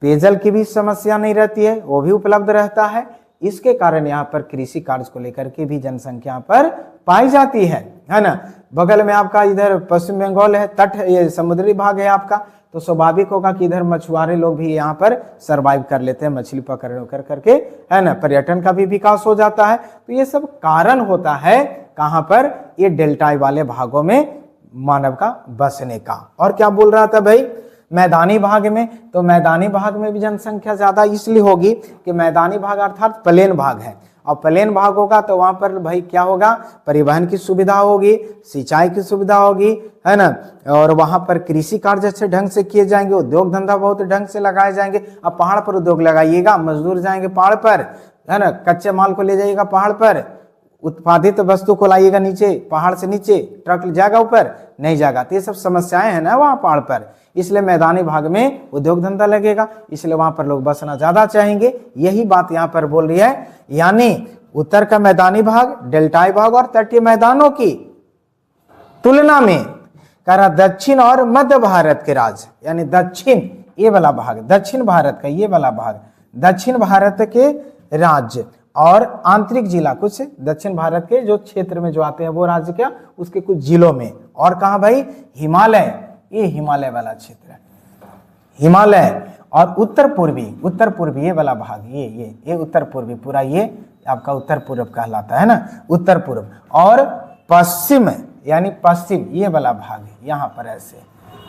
पेयजल की भी समस्या नहीं रहती है, वो भी उपलब्ध रहता है। इसके कारण यहाँ पर कृषि कार्य को लेकर के भी जनसंख्या पर पाई जाती है ना। बगल में आपका इधर पश्चिम बंगाल है, तट, ये समुद्री भाग है आपका, तो स्वाभाविक होगा कि इधर मछुआरे लोग भी यहाँ पर सरवाइव कर लेते हैं, मछली पकड़ करके, है ना, पर्यटन का भी विकास हो जाता है। तो ये सब कारण होता है कहाँ पर, ये डेल्टाई वाले भागों में मानव का बसने का। और क्या बोल रहा था भाई, मैदानी भाग में, तो मैदानी भाग में भी जनसंख्या ज्यादा इसलिए होगी कि मैदानी भाग अर्थात प्लेन भाग है, और प्लेन भाग होगा तो वहां पर भाई क्या होगा, परिवहन की सुविधा होगी, सिंचाई की सुविधा होगी, है ना, और वहां पर कृषि कार्य अच्छे ढंग से किए जाएंगे, उद्योग धंधा बहुत ढंग से लगाए जाएंगे। अब पहाड़ पर उद्योग लगाइएगा, मजदूर जाएंगे पहाड़ पर, है ना, कच्चे माल को ले जाइएगा पहाड़ पर, उत्पादित वस्तु को लाइएगा नीचे, पहाड़ से नीचे ट्रक जाएगा ऊपर, नहीं जाएगा। तो ये सब समस्याएं हैं ना वहाँ पहाड़ पर, इसलिए मैदानी भाग में उद्योग धंधा लगेगा, इसलिए वहां पर लोग बसना ज्यादा चाहेंगे। यही बात यहाँ पर बोल रही है, यानी उत्तर का मैदानी भाग, डेल्टाई भाग और तटीय मैदानों की तुलना में करा दक्षिण और मध्य भारत के राज्य, यानी दक्षिण ये वाला भाग, दक्षिण भारत का ये वाला भाग, दक्षिण भारत के राज्य और आंतरिक जिला, कुछ दक्षिण भारत के जो क्षेत्र में जो आते हैं वो राज्य क्या, उसके कुछ जिलों में, और कहा भाई हिमालय, ये हिमालय वाला क्षेत्र है, हिमालय और उत्तर पूर्वी ये वाला भाग, ये उत्तर पूर्वी पूरा ये आपका उत्तर पूर्व कहलाता है ना, उत्तर पूर्व, और पश्चिम यानी पश्चिम ये वाला भाग है यहाँ पर ऐसे,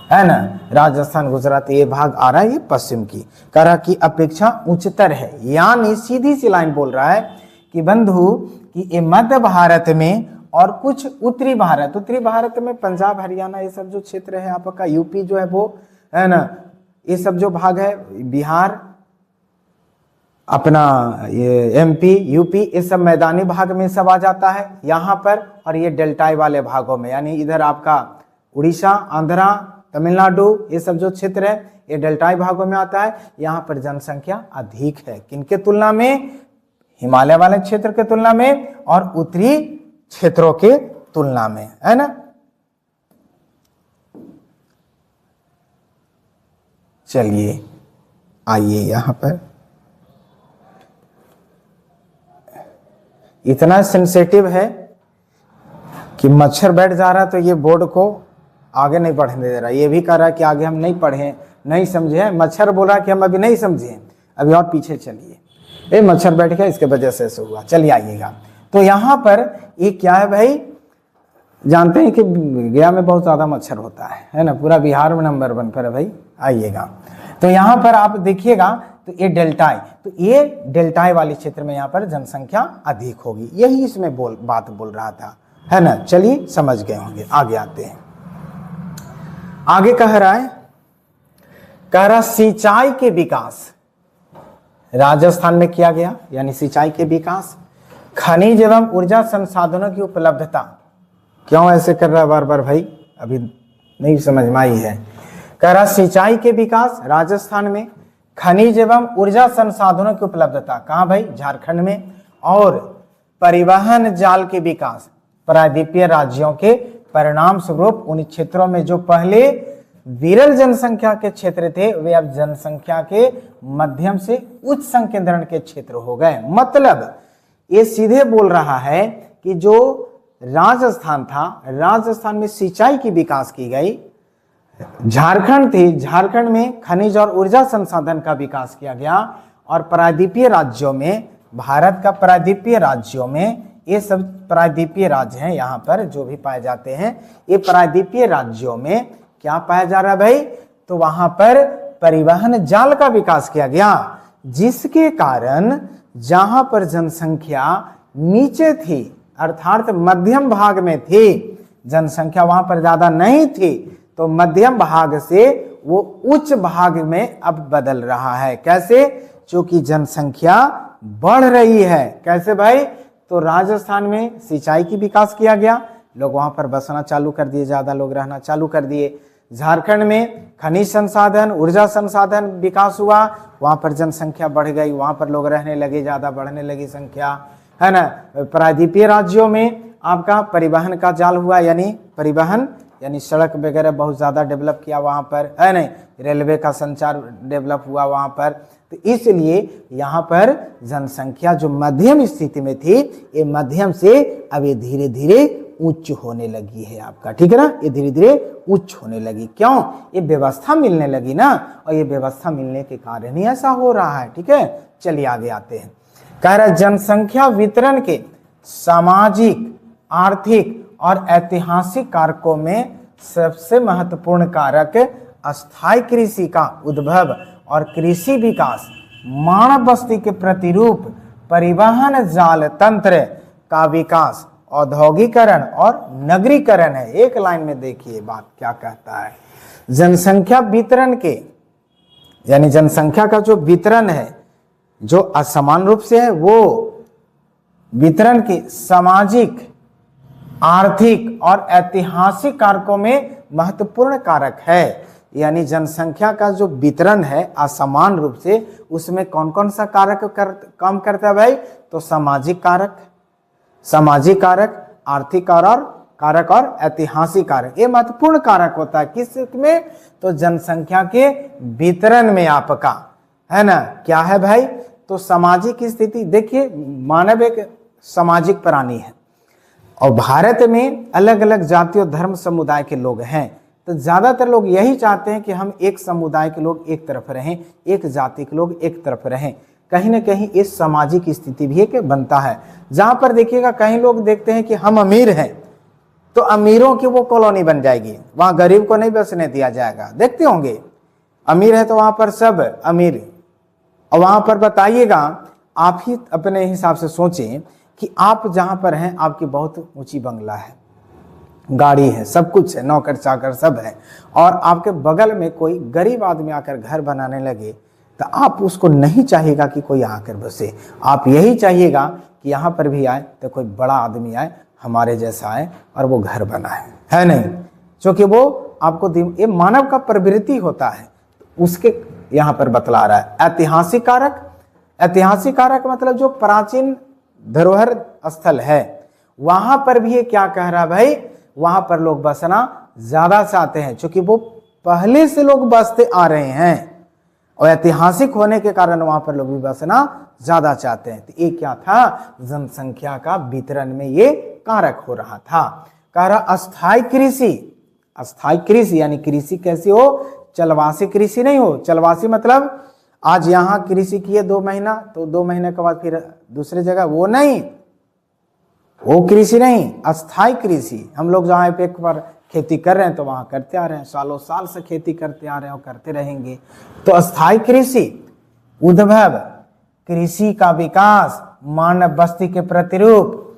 है ना, राजस्थान गुजरात ये भाग आ रहा है, ये पश्चिम की करा की अपेक्षा उच्चतर है। यानी सीधी सी लाइन बोल रहा है कि बंधु कि ये मध्य भारत में और कुछ उत्तरी भारत में पंजाब हरियाणा ये सब जो क्षेत्र है आपका, यूपी जो है वो, है ना, ये सब जो भाग है, बिहार अपना ये एमपी यूपी, ये सब मैदानी भाग में सब आ जाता है यहाँ पर, और ये डेल्टाई वाले भागों में, यानी इधर आपका उड़ीसा, आंध्रा, तमिलनाडु ये सब जो क्षेत्र है ये डेल्टाई भागों में आता है। यहाँ पर जनसंख्या अधिक है, किनके तुलना में, हिमालय वाले क्षेत्र के तुलना में और उत्तरी क्षेत्रों के तुलना में, है ना। चलिए आइए यहाँ पर, इतना सेंसिटिव है कि मच्छर बैठ जा रहा है, तो ये बोर्ड को आगे नहीं बढ़ने दे रहा, ये भी कह रहा है कि आगे हम नहीं पढ़े, नहीं समझे, मच्छर बोल रहा है कि हम अभी नहीं समझे, अभी और पीछे चलिए, ये मच्छर बैठ गया इसके वजह से ऐसा हुआ। चलिए आइएगा, तो यहाँ पर ये क्या है भाई, जानते हैं कि गया में बहुत ज्यादा मच्छर होता है ना, पूरा बिहार में नंबर 1 पर है भाई, आइएगा। तो यहाँ पर आप देखिएगा तो ये डेल्टाई, तो ये डेल्टाई वाले क्षेत्र में यहाँ पर जनसंख्या अधिक होगी, यही इसमें बात बोल रहा था। है ना। चलिए समझ गए होंगे, आगे आते हैं। आगे कह रहा सिंचाई के विकास राजस्थान में किया गया, यानी सिंचाई के विकास, खनिज एवं ऊर्जा संसाधनों की उपलब्धता। क्यों ऐसे कर रहा है बार बार भाई, अभी नहीं समझ में आई है। कह रहा सिंचाई के विकास राजस्थान में, खनिज एवं ऊर्जा संसाधनों की उपलब्धता कहाँ भाई, झारखंड में, और परिवहन जाल के विकास प्रायद्वीपीय राज्यों के परिणाम स्वरूप उन क्षेत्रों में जो पहले विरल जनसंख्या के क्षेत्र थे वे अब जनसंख्या के मध्यम से उच्च संकेंद्रण के क्षेत्र हो गए। मतलब ये सीधे बोल रहा है कि जो राजस्थान था, राजस्थान में सिंचाई की विकास की गई, झारखंड थी, झारखंड में खनिज और ऊर्जा संसाधन का विकास किया गया, और प्रायद्वीपीय राज्यों में, भारत का प्रायद्वीपीय राज्यों में, ये सब प्रायद्वीपीय राज्य हैं, यहाँ पर जो भी पाए जाते हैं ये प्रायद्वीपीय राज्यों में क्या पाया जा रहा है भाई, तो वहां पर परिवहन जाल का विकास किया गया, जिसके कारण जहां पर जनसंख्या नीचे थी अर्थात मध्यम भाग में थी, जनसंख्या वहां पर ज्यादा नहीं थी, तो मध्यम भाग से वो उच्च भाग में अब बदल रहा है। कैसे, क्योंकि जनसंख्या बढ़ रही है। कैसे भाई, तो राजस्थान में सिंचाई की विकास किया गया, लोग वहां पर बसना चालू कर दिए, ज्यादा लोग रहना चालू कर दिए। झारखंड में खनिज संसाधन, ऊर्जा संसाधन विकास हुआ, वहां पर जनसंख्या बढ़ गई, वहां पर लोग रहने लगे, ज्यादा बढ़ने लगी संख्या, है ना। प्रायद्वीपीय राज्यों में आपका परिवहन का जाल हुआ, यानी परिवहन यानी सड़क वगैरह बहुत ज्यादा डेवलप किया वहां पर, है नहीं, रेलवे का संचार डेवलप हुआ वहां पर, तो इसलिए यहाँ पर जनसंख्या जो मध्यम स्थिति में थी ये मध्यम से अब ये धीरे धीरे उच्च होने लगी है आपका, ठीक है ना, ये धीरे धीरे उच्च होने लगी। क्यों, ये व्यवस्था मिलने लगी ना, और ये व्यवस्था मिलने के कारण ही ऐसा हो रहा है। ठीक है, चलिए आगे आते हैं। कह रहा जनसंख्या वितरण के सामाजिक, आर्थिक और ऐतिहासिक कारकों में सबसे महत्वपूर्ण कारक अस्थायी कृषि का उद्भव और कृषि विकास, मानव बस्ती के प्रतिरूप, परिवहन जाल तंत्र का विकास, औद्योगिकरण और नगरीकरण है। एक लाइन में देखिए बात क्या कहता है। जनसंख्या वितरण के, यानी जनसंख्या का जो वितरण है जो असमान रूप से है, वो वितरण के सामाजिक, आर्थिक और ऐतिहासिक कारकों में महत्वपूर्ण कारक है। यानी जनसंख्या का जो वितरण है असमान रूप से, उसमें कौन कौन सा कारक काम करता है भाई, तो सामाजिक कारक, आर्थिक कारक और ऐतिहासिक कारक, ये महत्वपूर्ण कारक होता है। किस में, तो जनसंख्या के वितरण में आपका, है ना, क्या है भाई, तो सामाजिक स्थिति। देखिए मानव एक सामाजिक प्राणी है और भारत में अलग अलग जाति और धर्म समुदाय के लोग हैं, तो ज्यादातर लोग यही चाहते हैं कि हम एक समुदाय के लोग एक तरफ रहें, एक जाति के लोग एक तरफ रहें। कहीं ना कहीं इस सामाजिक स्थिति भी एक बनता है। जहां पर देखिएगा कहीं लोग देखते हैं कि हम अमीर हैं तो अमीरों की वो कॉलोनी बन जाएगी, वहां गरीब को नहीं बसने दिया जाएगा। देखते होंगे अमीर है तो वहां पर सब अमीर, और वहां पर बताइएगा, आप ही अपने हिसाब से सोचें कि आप जहां पर हैं आपकी बहुत ऊंची बंगला है, गाड़ी है, सब कुछ है, नौकर चाकर सब है, और आपके बगल में कोई गरीब आदमी आकर घर बनाने लगे तो आप उसको नहीं चाहिएगा कि कोई आकर बसे, आप यही चाहिएगा कि यहाँ पर भी आए तो कोई बड़ा आदमी आए, हमारे जैसा आए और वो घर बनाए, है नहीं, क्योंकि वो आपको, ये मानव का प्रवृत्ति होता है, उसके यहाँ पर बतला रहा है। ऐतिहासिक कारक मतलब जो प्राचीन धरोहर स्थल है वहां पर भी ये क्या कह रहा है भाई, वहां पर लोग बसना ज्यादा चाहते हैं क्योंकि वो पहले से लोग बसते आ रहे हैं, और ऐतिहासिक होने के कारण वहां पर लोग भी बसना ज्यादा चाहते हैं। तो ये क्या था, जनसंख्या का वितरण में ये कारक हो रहा था। कह रहा अस्थायी कृषि यानी कृषि कैसी हो, चलवासी कृषि नहीं हो। चलवासी मतलब आज यहाँ कृषि किए 2 महीना तो 2 महीने के बाद फिर दूसरे जगह, वो नहीं, वो कृषि नहीं। अस्थायी कृषि, हम लोग जहाँ पे एक बार खेती कर रहे हैं तो वहां करते आ रहे हैं, सालों साल से खेती करते आ रहे हैं और करते रहेंगे। तो अस्थायी कृषि, उद्भव, कृषि का विकास, मानव बस्ती के प्रतिरूप,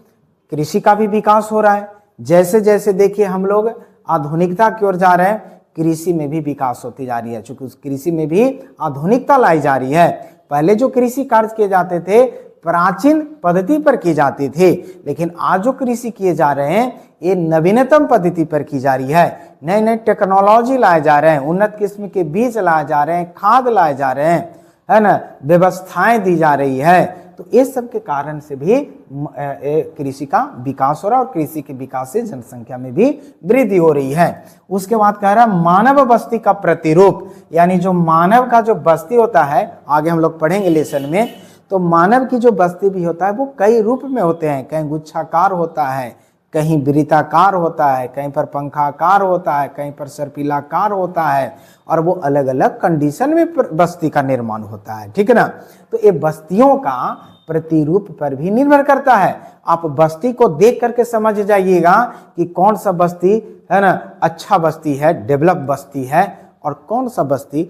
कृषि का भी विकास हो रहा है। जैसे जैसे देखिए हम लोग आधुनिकता की ओर जा रहे हैं, कृषि में भी विकास होती जा रही है, चूंकि उस कृषि में भी आधुनिकता लाई जा रही है। पहले जो कृषि कार्य किए जाते थे प्राचीन पद्धति पर की जाती थी, लेकिन आज जो कृषि किए जा रहे हैं ये नवीनतम पद्धति पर की जा रही है। नए नए टेक्नोलॉजी लाए जा रहे हैं, उन्नत किस्म के बीज लाए जा रहे हैं, खाद लाए जा रहे हैं, है ना, व्यवस्थाएं दी जा रही है। तो इस सब के कारण से भी कृषि का विकास हो रहा है और कृषि के विकास से जनसंख्या में भी वृद्धि हो रही है। उसके बाद कह रहा है मानव बस्ती का प्रतिरूप, यानी जो मानव का जो बस्ती होता है, आगे हम लोग पढ़ेंगे लेसन में, तो मानव की जो बस्ती भी होता है वो कई रूप में होते हैं। कहीं गुच्छाकार होता है, कहीं वृत्ताकार होता है, कहीं पर पंखाकार होता है, कहीं पर सर्पिलाकार होता है, और वो अलग अलग कंडीशन में बस्ती का निर्माण होता है, ठीक है ना। तो ये बस्तियों का प्रतिरूप पर भी निर्भर करता है। आप बस्ती को देख करके समझ जाइएगा कि कौन सा बस्ती है ना अच्छा बस्ती है, डेवलप बस्ती है, और कौन सा बस्ती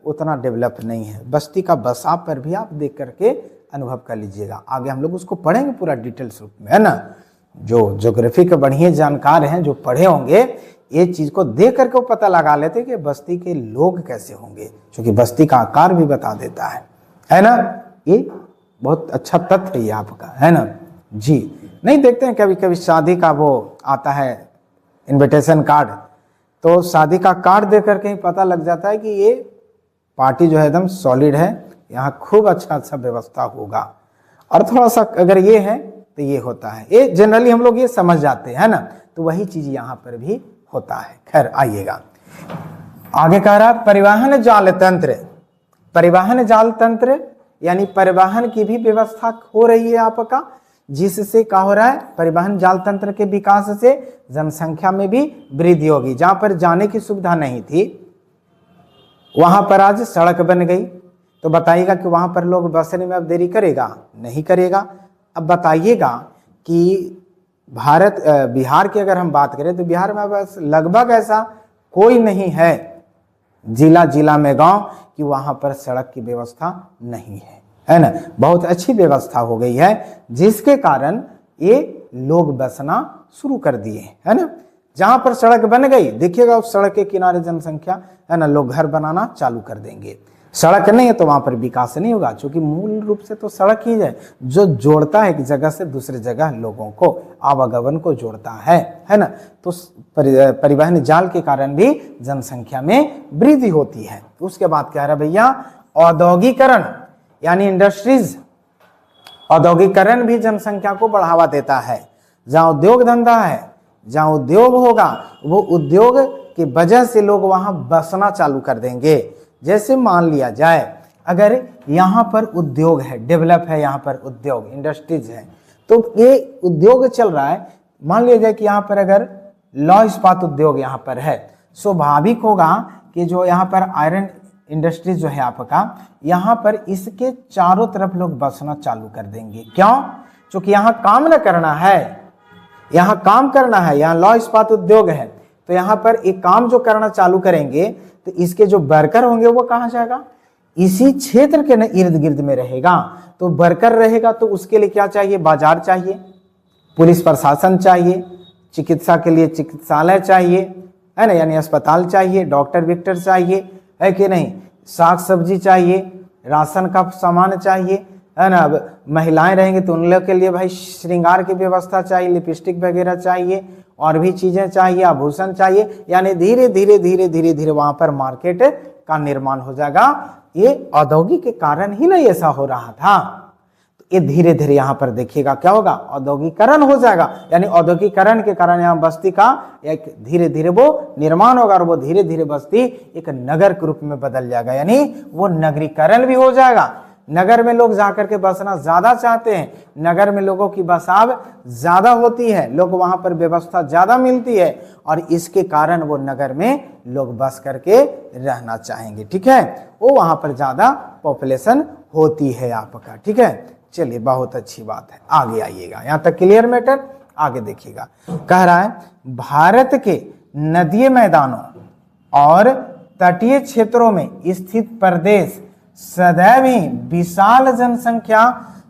उतना डेवलप नहीं है। बस्ती का बसाव पर भी आप देख करके अनुभव कर लीजिएगा। आगे हम लोग उसको पढ़ेंगे पूरा डिटेल्स रूप में, है ना। जो ज्योग्राफी के बढ़िया जानकार हैं, जो पढ़े होंगे, ये चीज को देख करके वो पता लगा लेते कि बस्ती के लोग कैसे होंगे, क्योंकि बस्ती का आकार भी बता देता है ना। ये बहुत अच्छा तथ्य है ये आपका, है ना जी। नहीं देखते हैं कभी कभी शादी का वो आता है इनविटेशन कार्ड, तो शादी का कार्ड देख करके ही पता लग जाता है कि ये पार्टी जो है एकदम सॉलिड है, यहाँ खूब अच्छा व्यवस्था होगा। और थोड़ा सा अगर ये है तो ये होता है, ये जनरली हम लोग ये समझ जाते हैं, है ना। तो वही चीज यहाँ पर भी होता है। खैर आइएगा, आगे कह रहा परिवहन जाल तंत्र। परिवहन जाल तंत्र यानी परिवहन की भी व्यवस्था हो रही है आपका, जिससे क्या हो रहा है, परिवहन जाल तंत्र के विकास से जनसंख्या में भी वृद्धि होगी। जहां पर जाने की सुविधा नहीं थी वहां पर आज सड़क बन गई, तो बताइएगा कि वहां पर लोग बसने में अब देरी करेगा? नहीं करेगा। अब बताइएगा कि बिहार की अगर हम बात करें तो बिहार में बस लगभग ऐसा कोई नहीं है जिला जिला में गांव कि वहां पर सड़क की व्यवस्था नहीं है ना। बहुत अच्छी व्यवस्था हो गई है, जिसके कारण ये लोग बसना शुरू कर दिए, है ना। जहां पर सड़क बन गई देखिएगा उस सड़क के किनारे जनसंख्या, है ना, लोग घर बनाना चालू कर देंगे। सड़क नहीं है तो वहां पर विकास नहीं होगा, क्योंकि मूल रूप से तो सड़क ही है जो जोड़ता है एक जगह से दूसरी जगह लोगों को, आवागमन को जोड़ता है ना। तो परिवहन जाल के कारण भी जनसंख्या में वृद्धि होती है। उसके बाद क्या है भैया, औद्योगिकरण यानी इंडस्ट्रीज। औद्योगिकरण भी जनसंख्या को बढ़ावा देता है। जहां उद्योग धंधा है, जहां उद्योग होगा, वो उद्योग की वजह से लोग वहां बसना चालू कर देंगे। जैसे मान लिया जाए अगर यहाँ पर उद्योग है, डेवलप है, यहाँ पर उद्योग इंडस्ट्रीज है, तो ये उद्योग चल रहा है। मान लिया जाए कि यहाँ पर अगर लौह इस्पात उद्योग यहाँ पर है, स्वाभाविक होगा कि जो यहाँ पर आयरन इंडस्ट्रीज जो है आपका, यहाँ पर इसके चारों तरफ लोग बसना चालू कर देंगे। क्यों? क्योंकि यहाँ काम न करना है, यहाँ काम करना है, यहाँ लौह इस्पात उद्योग है, तो यहाँ पर एक काम जो करना चालू करेंगे तो इसके जो वर्कर होंगे वो कहाँ जाएगा? इसी क्षेत्र के इर्द गिर्द में रहेगा। तो वर्कर रहेगा तो उसके लिए क्या चाहिए? बाजार चाहिए, पुलिस प्रशासन चाहिए, चिकित्सा के लिए चिकित्सालय चाहिए, है ना, यानी अस्पताल चाहिए, डॉक्टर विक्टर चाहिए, है कि नहीं, साग सब्जी चाहिए, राशन का सामान चाहिए, है ना। अब महिलाएं रहेंगे तो उन लोग के लिए भाई श्रृंगार की व्यवस्था चाहिए, लिपस्टिक वगैरह चाहिए, और भी चीजें चाहिए, आभूषण चाहिए। यानी धीरे धीरे धीरे धीरे धीरे वहां पर मार्केट का निर्माण हो जाएगा। ये औद्योगिक के कारण ही नहीं ऐसा हो रहा था। तो ये धीरे धीरे यहाँ पर देखिएगा क्या होगा, औद्योगिकरण हो जाएगा। यानी औद्योगिकरण के कारण यहाँ बस्ती का एक धीरे धीरे वो निर्माण होगा, और वो धीरे धीरे बस्ती एक नगर के रूप में बदल जाएगा, यानी वो नगरीकरण भी हो जाएगा। नगर में लोग जाकर के बसना ज्यादा चाहते हैं, नगर में लोगों की बसाव ज्यादा होती है, लोग वहां पर व्यवस्था ज्यादा मिलती है, और इसके कारण वो नगर में लोग बस करके रहना चाहेंगे। ठीक है, वो वहां पर ज्यादा पॉपुलेशन होती है आपका। ठीक है, चलिए बहुत अच्छी बात है। आगे आइएगा, यहां तक क्लियर मैटर। आगे देखिएगा, कह रहा है भारत के नदीय मैदानों और तटीय क्षेत्रों में स्थित प्रदेश सदैव ही विशाल जनसंख्या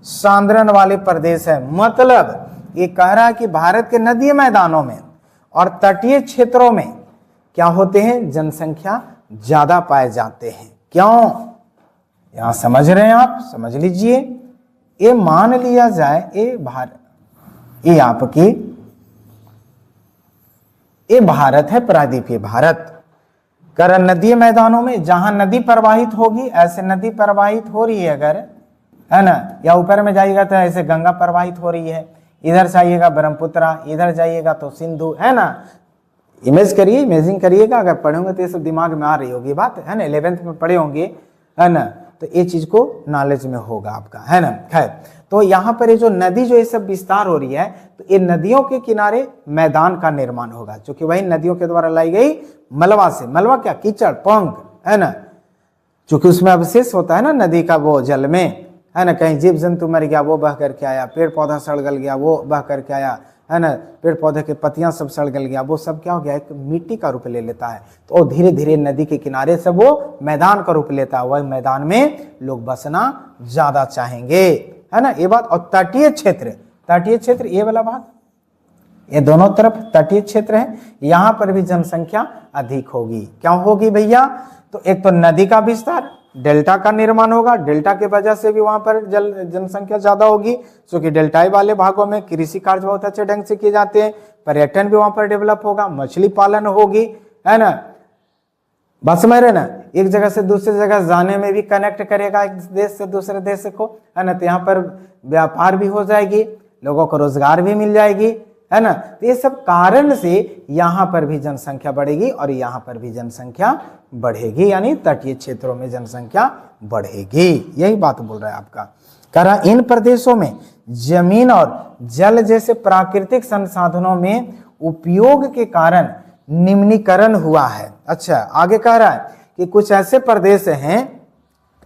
सांद्रण वाले प्रदेश है। मतलब ये कह रहा है कि भारत के नदी मैदानों में और तटीय क्षेत्रों में क्या होते हैं, जनसंख्या ज्यादा पाए जाते हैं। क्यों, यहां समझ रहे हैं आप, समझ लीजिए। ये मान लिया जाए ये आपकी ये भारत है, प्रायद्वीपीय भारत। कर नदी मैदानों में जहां नदी प्रवाहित होगी, ऐसे नदी प्रवाहित हो रही है अगर, है ना, या ऊपर में जाइएगा तो ऐसे गंगा प्रवाहित हो रही है, इधर से आइएगा ब्रह्मपुत्रा, इधर जाइएगा तो सिंधु, है ना। इमेजिंग करिएगा, अगर पढ़ेंगे तो ये सब दिमाग में आ रही होगी बात, है ना, 11th में पढ़े होंगे, है ना, तो ये चीज को नॉलेज में होगा आपका, है ना। खैर, तो यहाँ पर ये जो नदी जो ये सब विस्तार हो रही है, तो ये नदियों के किनारे मैदान का निर्माण होगा, क्योंकि वही नदियों के द्वारा लाई गई मलबा से, मलबा क्या, कीचड़, पंख, है ना, चूंकि उसमें अवशेष होता है ना नदी का, वो जल में, है ना, कहीं जीव जंतु मर गया वो बह करके आया, पेड़ पौधा सड़ गल गया वो बह करके आया, है ना, पेड़ पौधे के पत्तियां सब सड़ गल गया, वो सब क्या हो गया, एक मिट्टी का रूप ले लेता है। तो धीरे धीरे नदी के किनारे से वो मैदान का रूप लेता है, वही मैदान में लोग बसना ज्यादा चाहेंगे, है ना, ये बात। और तटीय क्षेत्र ये वाला भाग, ये दोनों तरफ तटीय क्षेत्र है, यहां पर भी जनसंख्या अधिक होगी। क्या होगी भैया, तो एक तो नदी का विस्तार, डेल्टा का निर्माण होगा, डेल्टा के वजह से भी वहां पर जनसंख्या ज्यादा होगी, क्योंकि डेल्टाई वाले भागों में कृषि कार्य बहुत अच्छे ढंग से किए जाते हैं, पर्यटन भी वहां पर डेवलप होगा, मछली पालन होगी, है ना, बस में रहे ना, एक जगह से दूसरी जगह जाने में भी कनेक्ट करेगा एक देश से दूसरे देश को, है ना, तो यहाँ पर व्यापार भी हो जाएगी, लोगों को रोजगार भी मिल जाएगी, है ना। तो ये सब कारण से यहाँ पर भी जनसंख्या बढ़ेगी और यहाँ पर भी जनसंख्या बढ़ेगी, यानी तटीय क्षेत्रों में जनसंख्या बढ़ेगी, यही बात बोल रहा है आपका। कह रहा इन प्रदेशों में जमीन और जल जैसे प्राकृतिक संसाधनों में उपयोग के कारण निम्नीकरण हुआ है। अच्छा, आगे कह रहा है कि कुछ ऐसे प्रदेश हैं,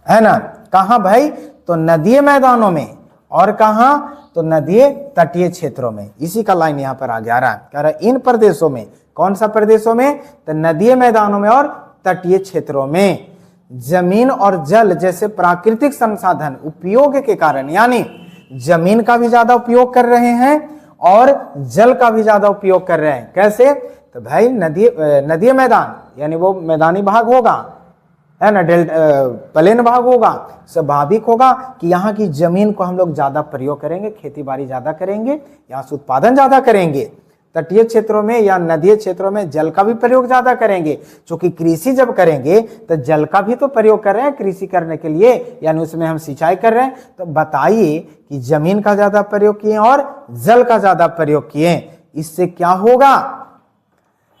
है ना, कहाँ भाई, तो नदीय मैदानों में, और कहाँ, तो नदीय तटीय क्षेत्रों में। इसी का लाइन यहाँ पर आगे आ रहा है, कह रहा है इन प्रदेशों में, कौन सा प्रदेशों में, तो नदीय मैदानों में और तटीय क्षेत्रों में जमीन और जल जैसे प्राकृतिक संसाधन उपयोग के कारण, यानी जमीन का भी ज्यादा उपयोग कर रहे हैं और जल का भी ज्यादा उपयोग कर रहे हैं। कैसे, तो भाई नदीय मैदान यानी वो मैदानी भाग होगा, है ना, प्लेन भाग होगा, स्वाभाविक होगा कि यहाँ की जमीन को हम लोग ज्यादा प्रयोग करेंगे, खेती बाड़ी ज्यादा करेंगे, यहाँ से उत्पादन ज्यादा करेंगे। तटीय क्षेत्रों में या नदीय क्षेत्रों में जल का भी प्रयोग ज्यादा करेंगे, क्योंकि कृषि जब करेंगे तो जल का भी तो प्रयोग कर रहे हैं कृषि करने के लिए, यानी उसमें हम सिंचाई कर रहे हैं। तो बताइए कि जमीन का ज्यादा प्रयोग किए और जल का ज्यादा प्रयोग किए, इससे क्या होगा,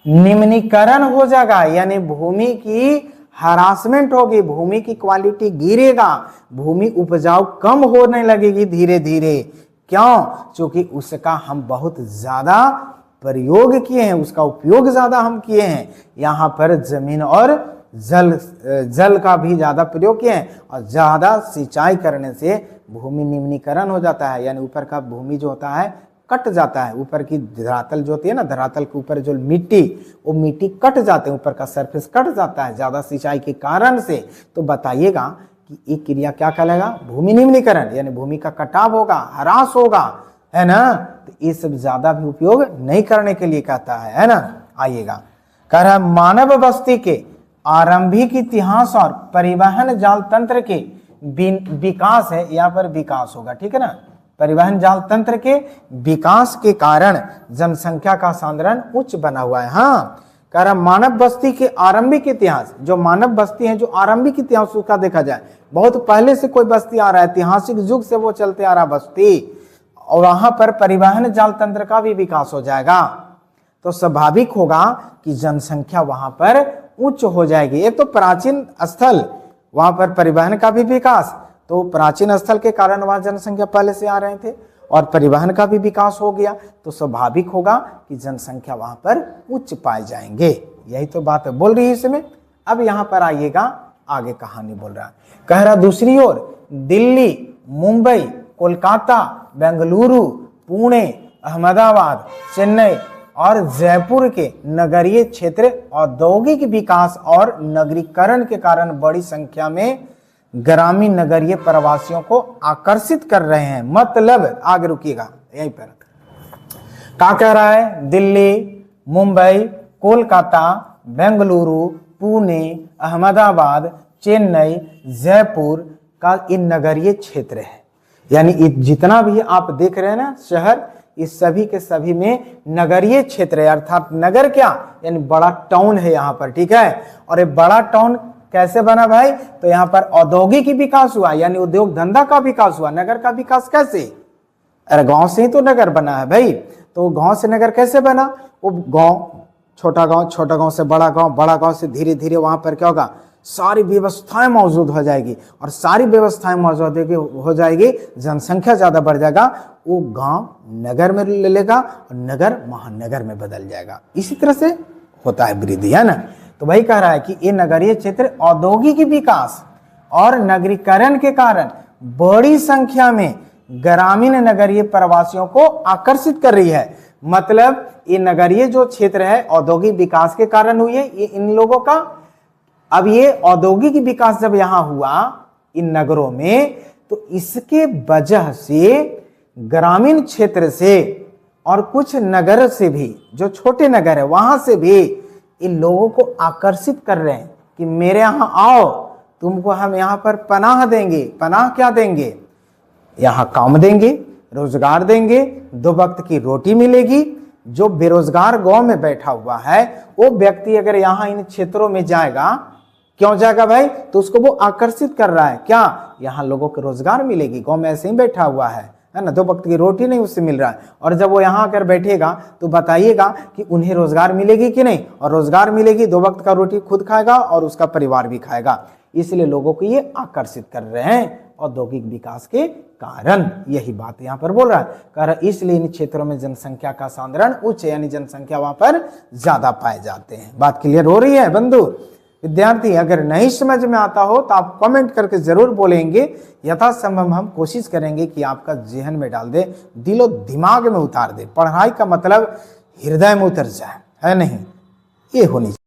निम्नीकरण हो जाएगा, यानी भूमि की हरासमेंट होगी, भूमि की क्वालिटी गिरेगा, भूमि उपजाऊ कम होने लगेगी धीरे धीरे। क्यों, क्योंकि उसका हम बहुत ज्यादा प्रयोग किए हैं, उसका उपयोग ज्यादा हम किए हैं, यहाँ पर जमीन और जल का भी ज्यादा प्रयोग किए हैं, और ज्यादा सिंचाई करने से भूमि निम्नीकरण हो जाता है, यानी ऊपर का भूमि जो होता है कट जाता है, ऊपर की धरातल जो होती है ना, धरातल के ऊपर जो मिट्टी, वो मिट्टी कट जाते हैं, ऊपर का सरफेस कट जाता है ज्यादा सिंचाई के कारण से। तो बताइएगा कि एक क्रिया क्या कहलाएगा, भूमि निम्नीकरण, यानी भूमि का कटाव होगा, ह्रास होगा, है ना। तो ये सब ज्यादा भी उपयोग नहीं करने के लिए कहता है ना। आइएगा, कह रहा है मानव बस्ती के आरंभिक इतिहास और परिवहन जाल तंत्र के विकास है, यहाँ पर विकास होगा, ठीक है ना, परिवहन जाल तंत्र के विकास के कारण जनसंख्या का सांद्रण उच्च बना हुआ है। हाँ, कह रहा मानव बस्ती के आरंभिक इतिहास, जो मानव बस्ती है जो आरंभिक इतिहास उसका देखा जाए, बहुत पहले से कोई बस्ती आ रहा है, ऐतिहासिक युग से वो चलते आ रहा बस्ती, और वहां पर परिवहन जाल तंत्र का भी विकास हो जाएगा, तो स्वाभाविक होगा कि जनसंख्या वहां पर उच्च हो जाएगी। एक तो प्राचीन स्थल, वहां पर परिवहन का भी विकास, तो प्राचीन स्थल के कारण वहां जनसंख्या पहले से आ रहे थे, और परिवहन का भी विकास हो गया, तो स्वाभाविक होगा कि जनसंख्या वहां पर उच्च पाए जाएंगे। यही तो बात बोल रही है इसमें। अब यहां पर आइएगा, आगे कहानी बोल रहा है, कह रहा दूसरी ओर दिल्ली, मुंबई, कोलकाता, बेंगलुरु, पुणे, अहमदाबाद, चेन्नई और जयपुर के नगरीय क्षेत्र औद्योगिक विकास और नगरीकरण के कारण बड़ी संख्या में ग्रामीण नगरीय प्रवासियों को आकर्षित कर रहे हैं। मतलब आगे रुकिएगा यहीं पर, क्या कह रहा है? दिल्ली, मुंबई, कोलकाता, बेंगलुरु, पुणे, अहमदाबाद, चेन्नई, जयपुर का ये नगरीय क्षेत्र है। यानी जितना भी आप देख रहे हैं ना शहर, इस सभी के सभी में नगरीय क्षेत्र है, अर्थात नगर क्या, यानी बड़ा टाउन है यहाँ पर, ठीक है। और ये बड़ा टाउन कैसे बना भाई? तो यहाँ पर औद्योगिक विकास हुआ, यानी उद्योग धंधा का विकास हुआ। नगर का विकास कैसे? अरे गांव से ही तो नगर बना है भाई। तो गांव से नगर कैसे बना? वो गांव, छोटा गांव से बड़ा गांव से धीरे धीरे वहां पर क्या होगा, सारी व्यवस्थाएं मौजूद हो जाएगी, और सारी व्यवस्थाएं मौजूद हो जाएगी, जनसंख्या ज्यादा बढ़ जाएगा, वो गांव नगर में ले लेगा और नगर महानगर में बदल जाएगा। इसी तरह से होता है वृद्धि, है ना। तो वही कह रहा है कि ये नगरीय क्षेत्र औद्योगिक विकास और नगरीकरण के कारण बड़ी संख्या में ग्रामीण नगरीय प्रवासियों को आकर्षित कर रही है। मतलब ये नगरीय जो क्षेत्र है औद्योगिक विकास के कारण हुई है ये इन लोगों का। अब ये औद्योगिक विकास जब यहां हुआ इन नगरों में, तो इसके वजह से ग्रामीण क्षेत्र से और कुछ नगर से भी, जो छोटे नगर है वहां से भी इन लोगों को आकर्षित कर रहे हैं कि मेरे यहां आओ, तुमको हम यहां पर पनाह देंगे। पनाह क्या देंगे? यहां काम देंगे, रोजगार देंगे, 2 वक्त की रोटी मिलेगी। जो बेरोजगार गांव में बैठा हुआ है वो व्यक्ति अगर यहाँ इन क्षेत्रों में जाएगा, क्यों जाएगा भाई? तो उसको वो आकर्षित कर रहा है क्या, यहाँ लोगों को रोजगार मिलेगी, गांव में ऐसे ही बैठा हुआ है ना, 2 वक्त की रोटी नहीं उससे मिल रहा है। और जब वो यहाँ आकर बैठेगा तो बताइएगा कि उन्हें रोजगार मिलेगी कि नहीं, और रोजगार मिलेगी, 2 वक्त का रोटी खुद खाएगा और उसका परिवार भी खाएगा। इसलिए लोगों को ये आकर्षित कर रहे हैं औद्योगिक विकास के कारण। यही बात यहाँ पर बोल रहा है, कह रहा इसलिए इन क्षेत्रों में जनसंख्या का सांद्रण उच्च, यानी जनसंख्या वहां पर ज्यादा पाए जाते हैं। बात क्लियर हो रही है बंधु? विद्यार्थी अगर नहीं समझ में आता हो तो आप कमेंट करके जरूर बोलेंगे, यथासंभव हम कोशिश करेंगे कि आपका जेहन में डाल दे, दिलो दिमाग में उतार दे। पढ़ाई का मतलब हृदय में उतर जाए, है नहीं, ये होनी चाहिए।